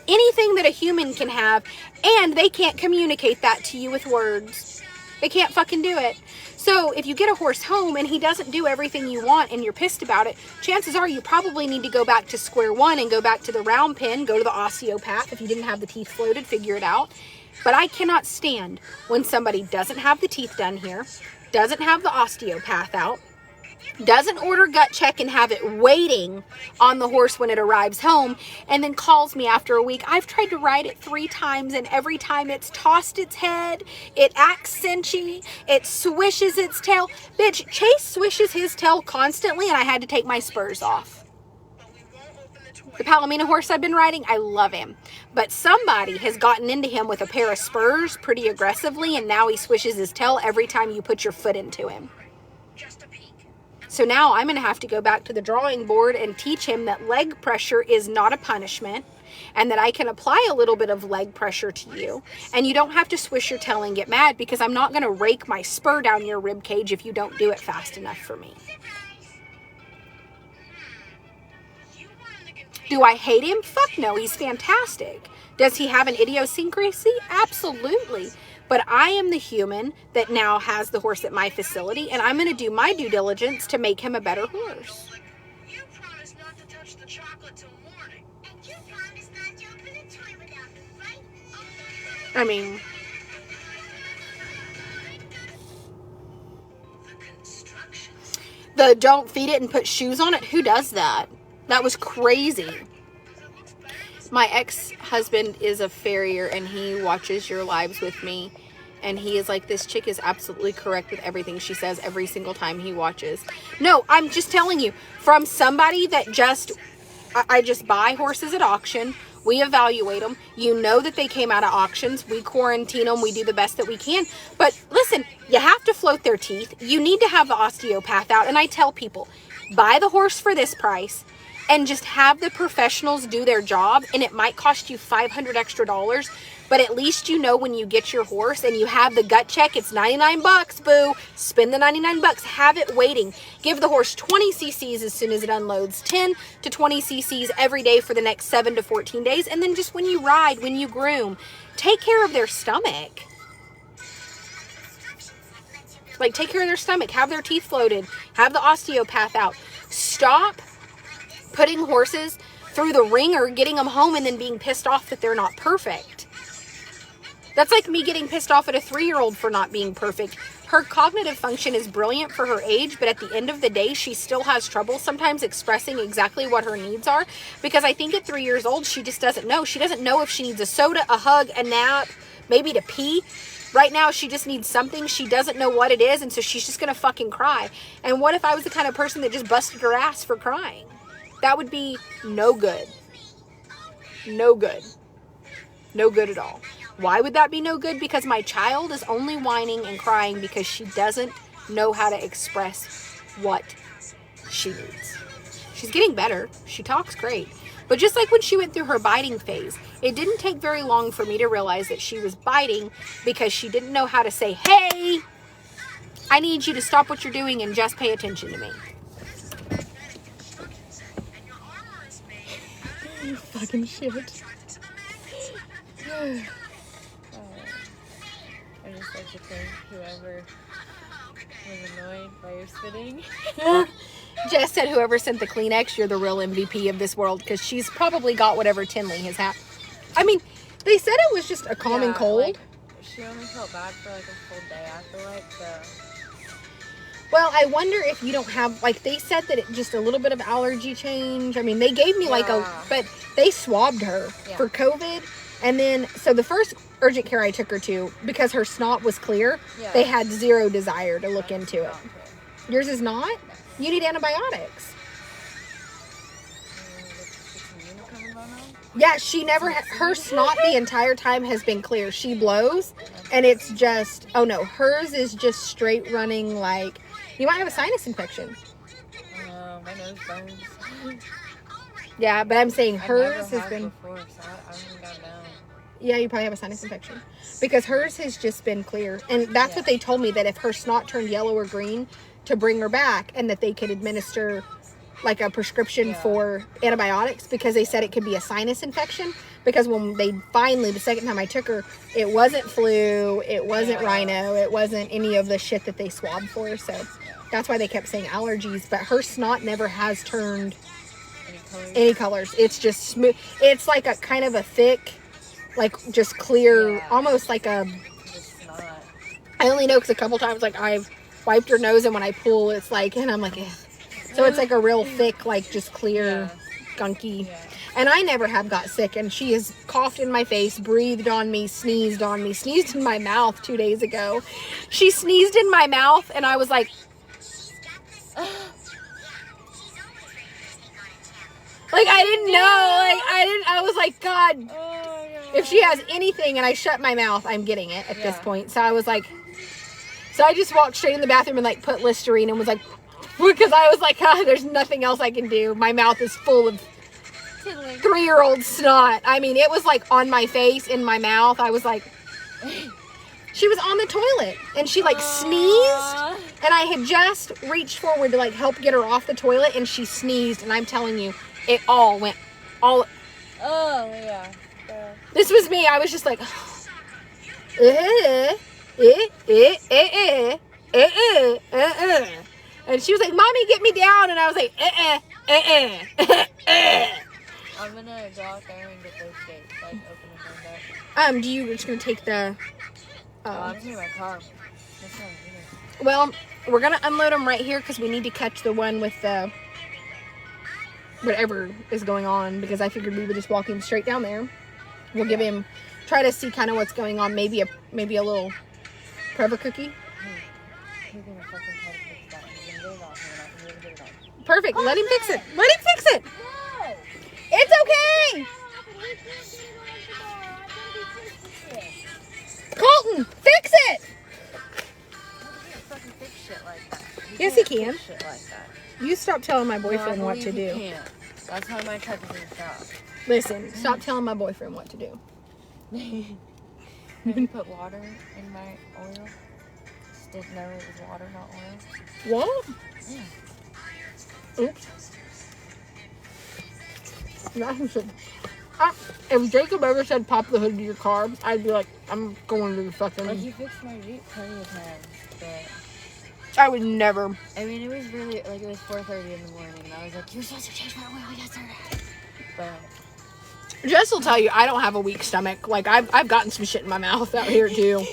A: anything that a human can have, and they can't communicate that to you with words. They can't fucking do it. So if you get a horse home and he doesn't do everything you want and you're pissed about it, chances are you probably need to go back to square one and go back to the round pen, go to the osteopath. If you didn't have the teeth floated, figure it out. But I cannot stand when somebody doesn't have the teeth done here, doesn't have the osteopath out, doesn't order gut check and have it waiting on the horse when it arrives home, and then calls me after a week. I've tried to ride it 3 times and every time it's tossed its head, it acts cinchy, it swishes its tail. Bitch, Chase swishes his tail constantly and I had to take my spurs off. The Palomino horse I've been riding, I love him. But somebody has gotten into him with a pair of spurs pretty aggressively, and now he swishes his tail every time you put your foot into him. So now I'm going to have to go back to the drawing board and teach him that leg pressure is not a punishment, and that I can apply a little bit of leg pressure to you, and you don't have to swish your tail and get mad, because I'm not going to rake my spur down your rib cage if you don't do it fast enough for me. Do I hate him? Fuck no, he's fantastic. Does he have an idiosyncrasy? Absolutely. But I am the human that now has the horse at my facility, and I'm going to do my due diligence to make him a better horse.
C: You promised not to touch the chocolate till morning.
B: And you promised not to open the toy without me, right?
A: I mean, the don't feed it and put shoes on it. Who does that? That was crazy. My ex-husband is a farrier and he watches your lives with me, and he is like, this chick is absolutely correct with everything she says every single time he watches. No, I'm just telling you, from somebody that I just buy horses at auction. We evaluate them. You know that they came out of auctions. We quarantine them. We do the best that we can. But listen, you have to float their teeth. You need to have the osteopath out. And I tell people, buy the horse for this price and just have the professionals do their job. And it might cost you $500 extra, but at least you know when you get your horse and you have the gut check, it's 99 bucks, boo. Spend the 99 bucks, have it waiting. Give the horse 20 cc's as soon as it unloads, 10 to 20 cc's every day for the next 7 to 14 days. And then just when you ride, when you groom, take care of their stomach. Like, take care of their stomach, have their teeth floated, have the osteopath out. Stop putting horses through the ringer, getting them home, and then being pissed off that they're not perfect. That's like me getting pissed off at a 3-year-old for not being perfect. Her cognitive function is brilliant for her age, but at the end of the day, she still has trouble sometimes expressing exactly what her needs are. Because I think at 3 years old, she just doesn't know. She doesn't know if she needs a soda, a hug, a nap, maybe to pee. Right now, she just needs something. She doesn't know what it is, and so she's just going to fucking cry. And what if I was the kind of person that just busted her ass for crying? That would be no good. No good. No good at all. Why would that be no good? Because my child is only whining and crying because she doesn't know how to express what she needs. She's getting better. She talks great. But just like when she went through her biting phase, it didn't take very long for me to realize that she was biting because she didn't know how to say, hey, I need you to stop what you're doing and just pay attention to me. You fucking shit.
D: I just like to think whoever was annoyed by your spitting.
A: Jess said whoever sent the Kleenex, you're the real MVP of this world, because she's probably got whatever Tinley has had. I mean, they said it was just a common cold.
D: Like, she only felt bad for like a full day, I feel like, so.
A: Well, I wonder if you don't have, like, they said that it just a little bit of allergy change. I mean, they gave me but they swabbed her for COVID. And then, so the first urgent care I took her to, because her snot was clear, they had zero desire to look into it. Yours is not? You need antibiotics. Yeah, she never, her snot the entire time has been clear. She blows, and it's just, oh no, hers is just straight running like, you might have a sinus infection.
D: My nose burns.
A: Yeah, but I'm saying hers has been...
D: Before, so I haven't got down.
A: Yeah, you probably have a sinus infection. Because hers has just been clear. And that's what they told me, that if her snot turned yellow or green, to bring her back, and that they could administer like a prescription for antibiotics, because they said it could be a sinus infection. Because when they finally, the second time I took her, it wasn't flu, it wasn't rhino, it wasn't any of the shit that they swabbed for. So that's why they kept saying allergies. But her snot never has turned any colors. It's just smooth. It's like a kind of a thick, like just clear, almost like a, I only know because a couple times like I've wiped her nose, and when I pull, it's like, and I'm like, eh. So it's like a real thick, like just clear, gunky. And I never have got sick, and she has coughed in my face, breathed on me, sneezed in my mouth 2 days ago. She sneezed in my mouth, and I was like, like, I didn't know, I was like, God, if she has anything and I shut my mouth, I'm getting it at this point. So I was like, so I just walked straight in the bathroom and like put Listerine and was like, because I was like, there's nothing else I can do. My mouth is full of 3-year-old snot. I mean, it was like on my face, in my mouth. I was like, she was on the toilet and she like sneezed, and I had just reached forward to like help get her off the toilet, and she sneezed, and I'm telling you, it all went all.
D: Oh, yeah.
A: This was me. I was just like, and she was like, Mommy, get me down. And I was like,
D: I'm gonna go out there and get those gates, like open and bring back.
A: Do you just gonna take the?
D: I'm taking my car. That's not good.
A: Well, we're gonna unload them right here because we need to catch the one with the whatever is going on. Because I figured we would just walk him straight down there. We'll give him, try to see kind of what's going on. Maybe a little Preva cookie.
D: He's gonna fucking try to fix that. He's gonna get it off, and I'm not gonna get it off.
A: Perfect. Let him fix it. Let him fix it.
D: No!
A: It's okay. Colton, fix it.
D: He can't fucking fix shit like that.
A: Yes, he
D: can't
A: can.
D: fix shit like that.
A: You stop telling my boyfriend
D: No, I
A: what to
D: believe
A: do.
D: he can't. That's how my truck is his job.
A: Listen, stop telling my boyfriend what to do.
D: Did you put water in my oil? Just didn't know it was water, not oil.
A: What?
D: Yeah.
A: Oops. If Jacob ever said pop the hood to your car, I'd be like, I'm going to the fucking...
D: Like, you fixed my Jeep plenty of times, but...
A: I would never.
D: I mean, it was really, like, it was 4:30 in the morning, and I was like, you're supposed to change my oil yesterday. but
A: Jess will tell you I don't have a weak stomach. Like I've gotten some shit in my mouth out here too.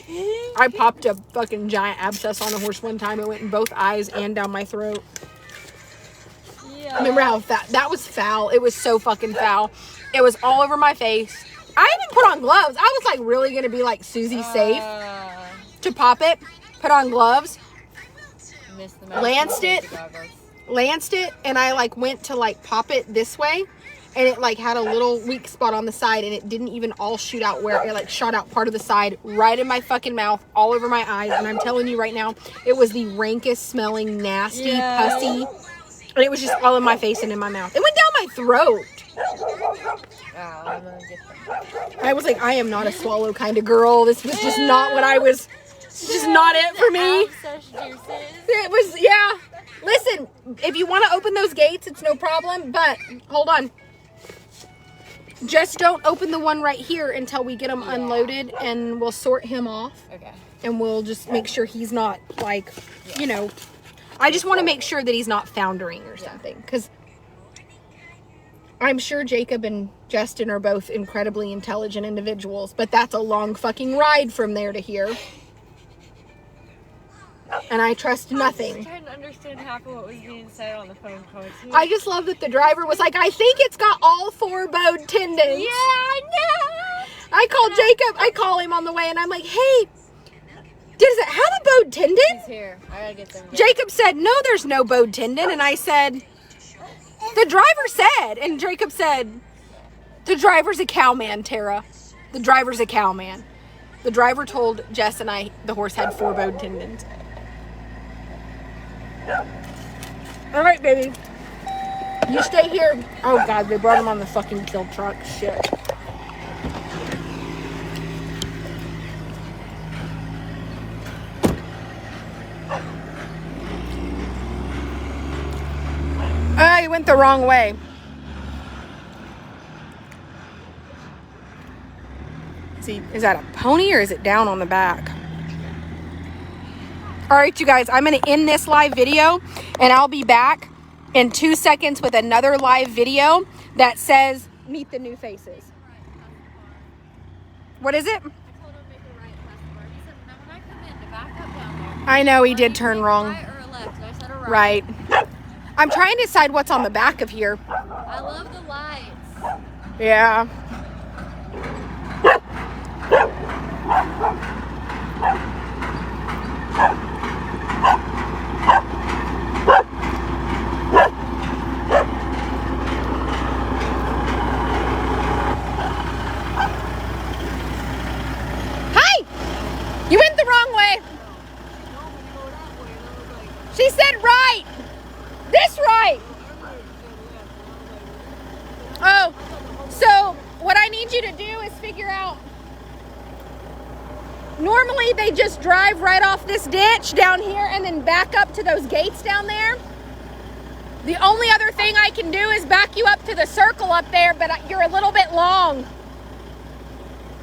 A: I popped a fucking giant abscess on a horse one time. It went in both eyes and down my throat.
D: yeah.
A: Remember how that was foul? It was so fucking foul. It was all over my face. I even put on gloves. I was like really gonna be like Susie safe to pop it. Put on gloves.
D: Missed the
A: Lanced it, and I like went to like pop it this way, and it like had a little weak spot on the side, and it didn't even all shoot out where it like shot out part of the side right in my fucking mouth, all over my eyes. And I'm telling you right now, it was the rankest smelling, nasty, pussy, and it was just all in my face and in my mouth. It went down my throat.
D: Wow, I'm gonna get them.
A: I was like, I am not a swallow kind of girl. This was just not what I was. It's just not it for me.
D: Such juices.
A: It was, yeah. Listen, if you want to open those gates, it's no problem. But hold on. Just don't open the one right here until we get him unloaded, and we'll sort him off.
D: Okay.
A: And we'll just make sure he's not like, you know, I just want to make sure that he's not foundering or something. Because I'm sure Jacob and Justin are both incredibly intelligent individuals, but that's a long fucking ride from there to here. And I trust
D: I
A: nothing.
D: was trying to understand half of what was being said on the phone call too.
A: I just love that the driver was like, I think it's got all 4 bowed tendons.
D: Yeah, I know.
A: I called Jacob. I call him on the way, and I'm like, hey, does it have a bowed tendon?
D: He's here. I gotta get them.
A: Jacob said, no, there's no bowed tendon. And I said, the driver said. And Jacob said, the driver's a cowman, Tara. The driver's a cowman. The driver told Jess and I the horse had 4 bowed tendons. All right, baby. You stay here. Oh, God, they brought him on the fucking kill truck. Shit. He went the wrong way. See, is that a pony or is it down on the back? All right, you guys, I'm going to end this live video, and I'll be back in 2 seconds with another live video that says, meet the new faces. What is it? I know he did turn wrong. Right. I'm trying to decide what's on the back of here.
D: I love the lights.
A: Yeah. Hi! You went the wrong way. She said right. This right. Oh, so what I need you to do is figure out. Normally they just drive right off this ditch down here and then back up to those gates down there. The only other thing I can do is back you up to the circle up there, but you're a little bit long.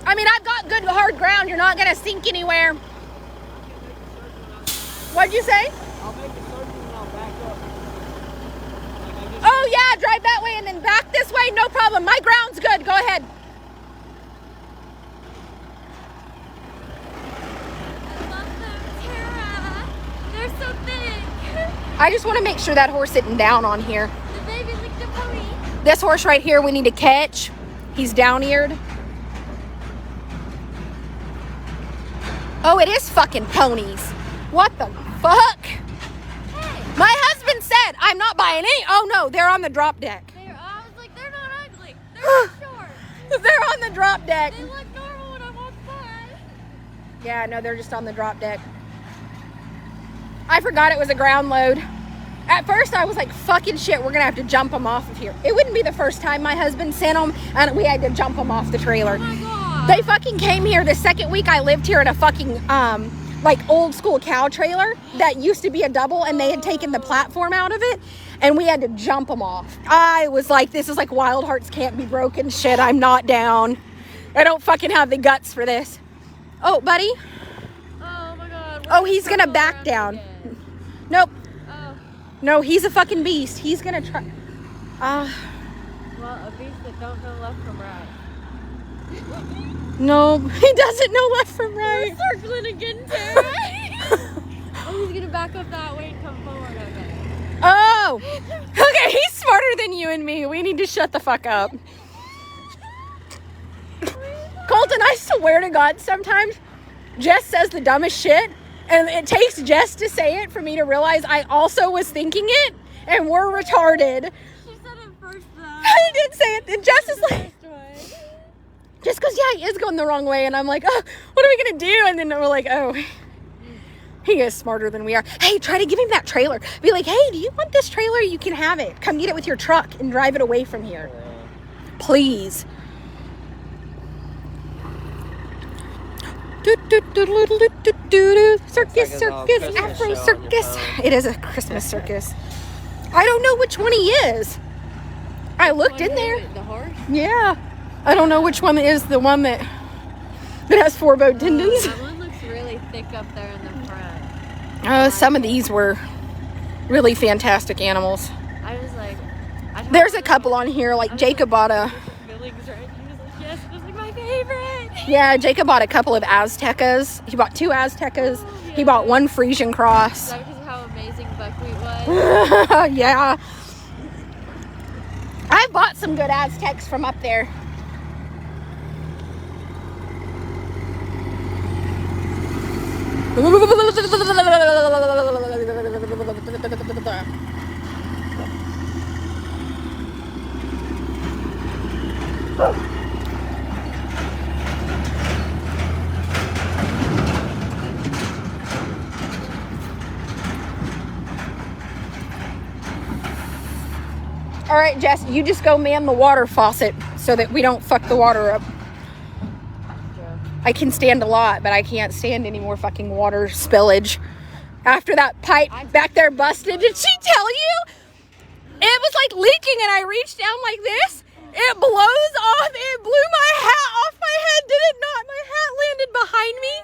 A: I mean, I've got good hard ground. You're not going to sink anywhere. What'd you say?
E: I'll make a circle and I'll back up.
A: Oh yeah, drive that way and then back this way. No problem. My ground's good. Go ahead.
D: I love them, Tara. They're so big.
A: I just want to make sure that horse isn't down on here.
D: The baby's like the pony.
A: This horse right here, we need to catch. He's down-eared. Oh, it is fucking ponies. What the fuck?
D: Hey,
A: My husband said I'm not buying any. Oh no, they're on the drop deck.
D: I was like, they're not ugly. They're not short.
A: They're on the drop deck.
D: They look normal when I walk by.
A: Yeah, no, they're just on the drop deck. I forgot it was a ground load. At first, I was like, fucking shit, we're going to have to jump them off of here. It wouldn't be the first time my husband sent them, and we had to jump them off the trailer.
D: Oh my God.
A: They fucking came here the second week I lived here in a fucking, like, old school cow trailer that used to be a double, and they had taken the platform out of it, and we had to jump them off. I was like, this is like Wild Hearts Can't Be Broken shit. I'm not down. I don't fucking have the guts for this. Oh, buddy.
D: Oh my God.
A: Oh, he's going to back down. Nope.
D: Oh,
A: No, he's a fucking beast. He's gonna try.
D: we're Well, a beast that don't know left from right.
A: No, he doesn't know left from right.
D: We're circling again, Tara. Oh, he's gonna back up that way and come forward. Okay.
A: Oh! Okay, he's smarter than you and me. We need to shut the fuck up. Colton, I swear to God, sometimes Jess says the dumbest shit, and it takes Jess to say it for me to realize I also was thinking it, and we're retarded.
D: She said it first, though.
A: I did say it, and Jess is like,
D: First way.
A: just because, yeah, he is going the wrong way, and I'm like, oh, what are we going to do? And then we're like, oh, he is smarter than we are. Hey, try to give him that trailer. Be like, hey, do you want this trailer? You can have it. Come get it with your truck and drive it away from here. Please. Circus, circus, Afro circus. It is a Christmas circus. I don't know which one he is. I looked in there.
D: The horse?
A: Yeah. I don't know which one is the one that has 4 bowed tendons.
D: That one looks really thick up there in the front.
A: Some of these were really fantastic animals.
D: I was like,
A: There's a couple on here, like Jacob bought a...
D: Billings, right? He was like, yes, this is my favorite.
A: Yeah, Jacob bought a couple of Aztecas. He bought 2 Aztecas. He bought 1 Frisian cross.
D: Is that because of how amazing buckwheat was?
A: Yeah. I bought some good Aztecs from up there. All right, Jess, you just go man the water faucet so that we don't fuck the water up. I can stand a lot, but I can't stand any more fucking water spillage. After that pipe back there busted, did she tell you? It was like leaking and I reached down like this. It blows off. It blew my hat off my head. Did it not? My hat landed behind me.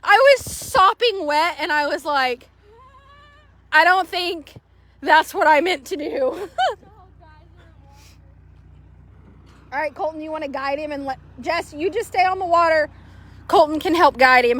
A: I was sopping wet and I was like, I don't think that's what I meant to do. All right, Colton, you want to guide him and let Jess, you just stay on the water. Colton can help guide him.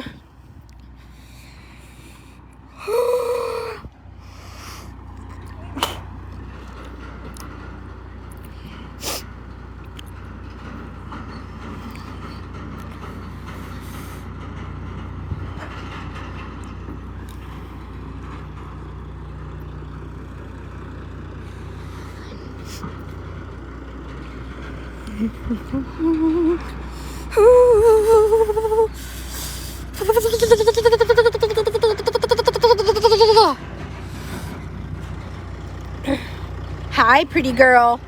A: Hi, pretty girl.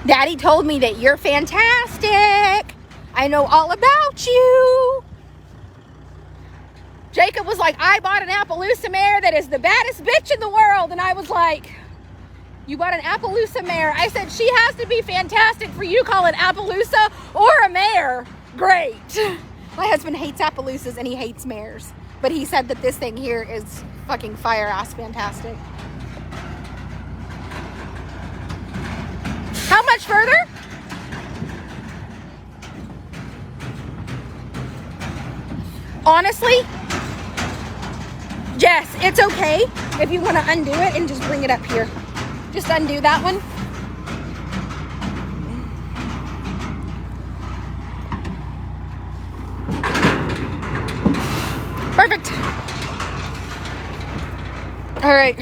A: Daddy told me that you're fantastic. I know all about you. Jacob was like, I bought an Appaloosa mare that is the baddest bitch in the world. And I was like, you bought an Appaloosa mare? I said, she has to be fantastic for you to call it Appaloosa or a mare. Great. My husband hates Appaloosas and he hates mares. But he said that this thing here is fucking fire-ass fantastic. How much further? Honestly, Jess, it's okay if you want to undo it and just bring it up here. Just undo that one. Perfect. All right.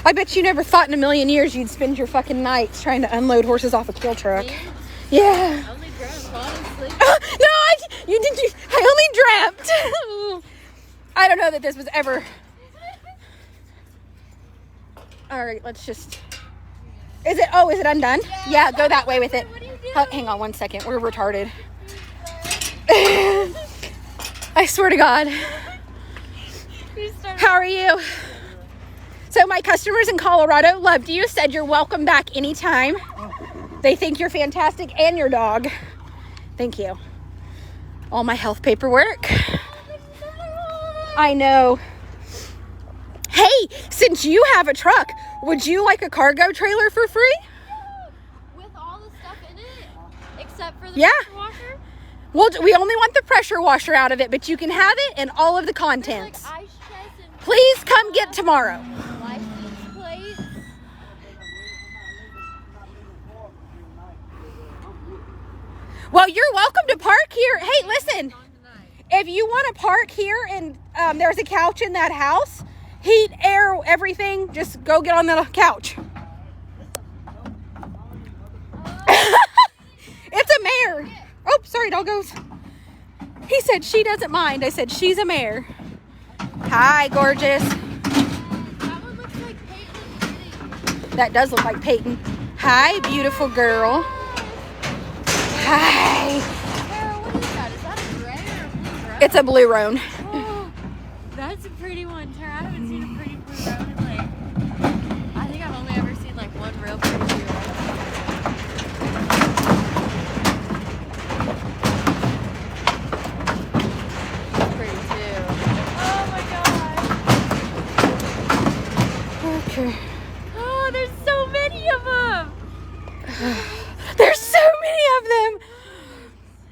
A: I bet you never thought in a million years you'd spend your fucking nights trying to unload horses off a kill truck.
D: Me?
A: Yeah.
D: I only dreamt, honestly.
A: No, I only dreamt. I don't know that this was ever. All right, let's just. Is it undone? Yeah, go that way with it.
D: What are you doing?
A: Hang on one second. We're retarded. I swear to God.
D: You started-
A: How are you? So my customers in Colorado loved you, said you're welcome back anytime. They think you're fantastic and your dog. Thank you. All my health paperwork. I know. Hey, since you have a truck, would you like a cargo trailer for free?
D: With all the stuff in it, except for the
A: Yeah.
D: pressure washer.
A: Well, we only want the pressure washer out of it, but you can have it and all of the
D: There's like
A: contents.
D: ice chests and
A: Please come get tomorrow.
D: license plates.
A: Well, you're welcome to park here. Hey, listen, if you want to park here and there's a couch in that house, heat, air, everything, just go get on the couch. It's a mare. Oh, sorry, doggos. He said she doesn't mind. I said she's a mare. Hi, gorgeous.
D: That one looks like Peyton.
A: That does look like Peyton. Hi, beautiful girl. Hi.
D: Tara, what is that? Is that a gray or a blue roan?
A: It's a blue roan.
D: Oh, that's a pretty one, Tara. I haven't seen a pretty blue roan in like, I think I've only ever seen like one real pretty blue roan. Pretty too. Oh my god.
A: Okay.
D: Oh, there's so many of them.
A: There's so many of them.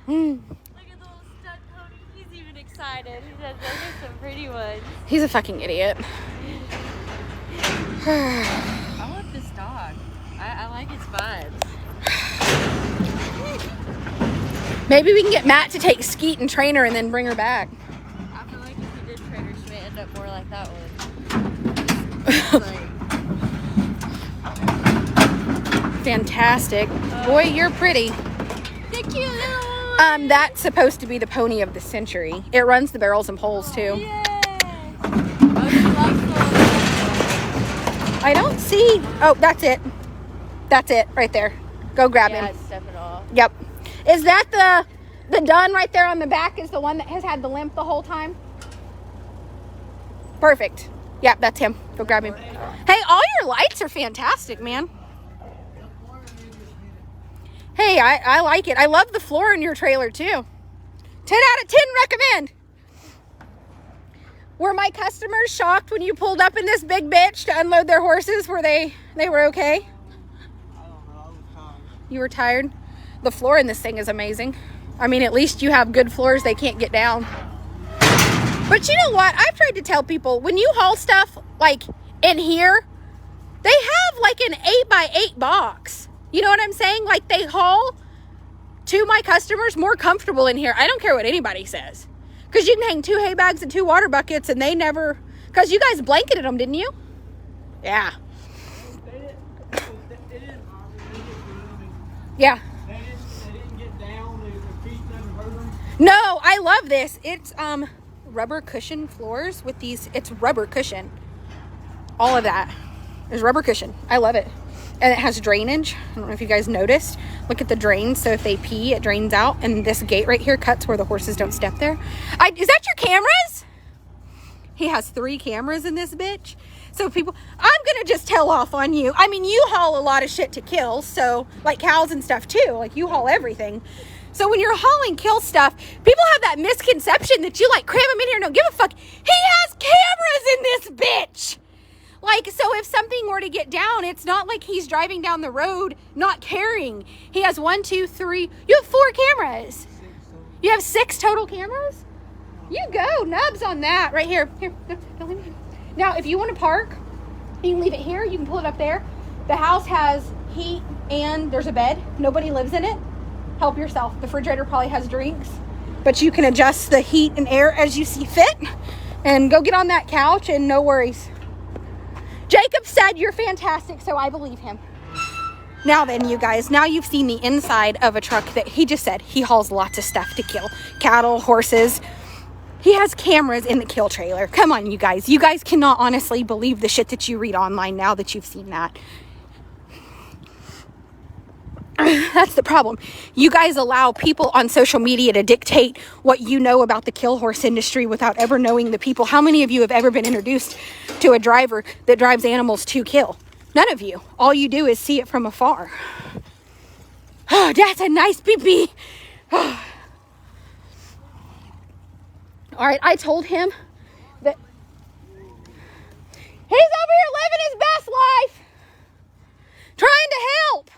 D: Look at the little stud pony. He's even excited. He says those are some pretty ones.
A: He's a fucking idiot.
D: I want this dog. I like its vibes.
A: Maybe we can get Matt to take Skeet and train her and then bring her back.
D: I feel like if you did train her, she may end up more like that one. Like,
A: Fantastic. Boy, you're pretty.
D: the cute little one.
A: That's supposed to be the pony of the century. It runs the barrels and poles too.
D: Yes. Oh, she loves
A: I don't see. Oh, that's it. That's it right there. Go grab
D: yeah,
A: him.
D: it's stepping off.
A: Yep. Is that the dun right there on the back is the one that has had the limp the whole time? Perfect. Yep, that's him. Go grab him. Hey, all your lights are fantastic, man. Hey, I like it. I love the floor in your trailer too. 10 out of 10 recommend. Were my customers shocked when you pulled up in this big bitch to unload their horses? Were they were okay?
E: I don't know. I was tired.
A: You were tired? The floor in this thing is amazing. I mean, at least you have good floors they can't get down. But you know what? I've tried to tell people, when you haul stuff like in here, they have like an 8x8 box. You know what I'm saying? Like they haul to my customers more comfortable in here. I don't care what anybody says. Because you can hang 2 hay bags and 2 water buckets and they never, because you guys blanketed them, didn't you? Yeah.
E: They didn't
A: Yeah.
E: get down. Their feet never hurt them.
A: No, I love this. It's rubber cushion floors with these. It's rubber cushion. All of that is rubber cushion. I love it. And it has drainage. I don't know if you guys noticed. Look at the drain. So if they pee, it drains out. And this gate right here cuts where the horses don't step there. Is that your cameras? He has 3 cameras in this bitch. So people, I'm going to just tell off on you. I mean, you haul a lot of shit to kill. So like cows and stuff too. Like you haul everything. So when you're hauling kill stuff, people have that misconception that you like cram them in here and don't give a fuck. He has cameras in this bitch. Like, so if something were to get down, it's not like he's driving down the road not caring. He has 1, 2, 3. You have 4 cameras. You have 6 total cameras? You go, nubs on that. Right here. Here, don't leave it. Now, if you want to park, you can leave it here. You can pull it up there. The house has heat and there's a bed. Nobody lives in it. Help yourself. The refrigerator probably has drinks. But you can adjust the heat and air as you see fit. And go get on that couch and no worries. Jacob said you're fantastic, so I believe him. Now then, you guys, now you've seen the inside of a truck that he just said he hauls lots of stuff to kill. Cattle, horses. He has cameras in the kill trailer. Come on, you guys. You guys cannot honestly believe the shit that you read online now that you've seen that. That's the problem. You guys allow people on social media to dictate what you know about the kill horse industry without ever knowing the people. How many of you have ever been introduced to a driver that drives animals to kill? None of you. All you do is see it from afar. Oh, that's a nice pee-pee. Oh. All right, I told him that He's over here living his best life. Trying to help.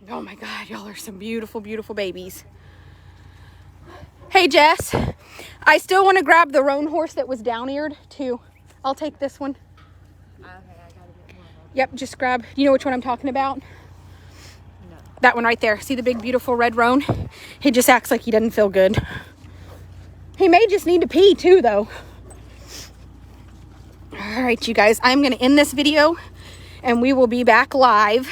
A: Oh my God, y'all are some beautiful, beautiful babies. Hey, Jess, I still want to grab the roan horse that was down-eared too. I'll take this one.
D: Okay, I gotta get more.
A: Yep, just grab. You know which one I'm talking about? No. That one right there. See the big, beautiful red roan? He just acts like he doesn't feel good. He may just need to pee too, though. All right, you guys, I'm going to end this video and we will be back live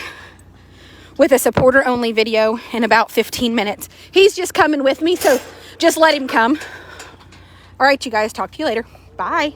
A: with a supporter only video in about 15 minutes. He's just coming with me, so just let him come. All right, you guys, talk to you later. Bye.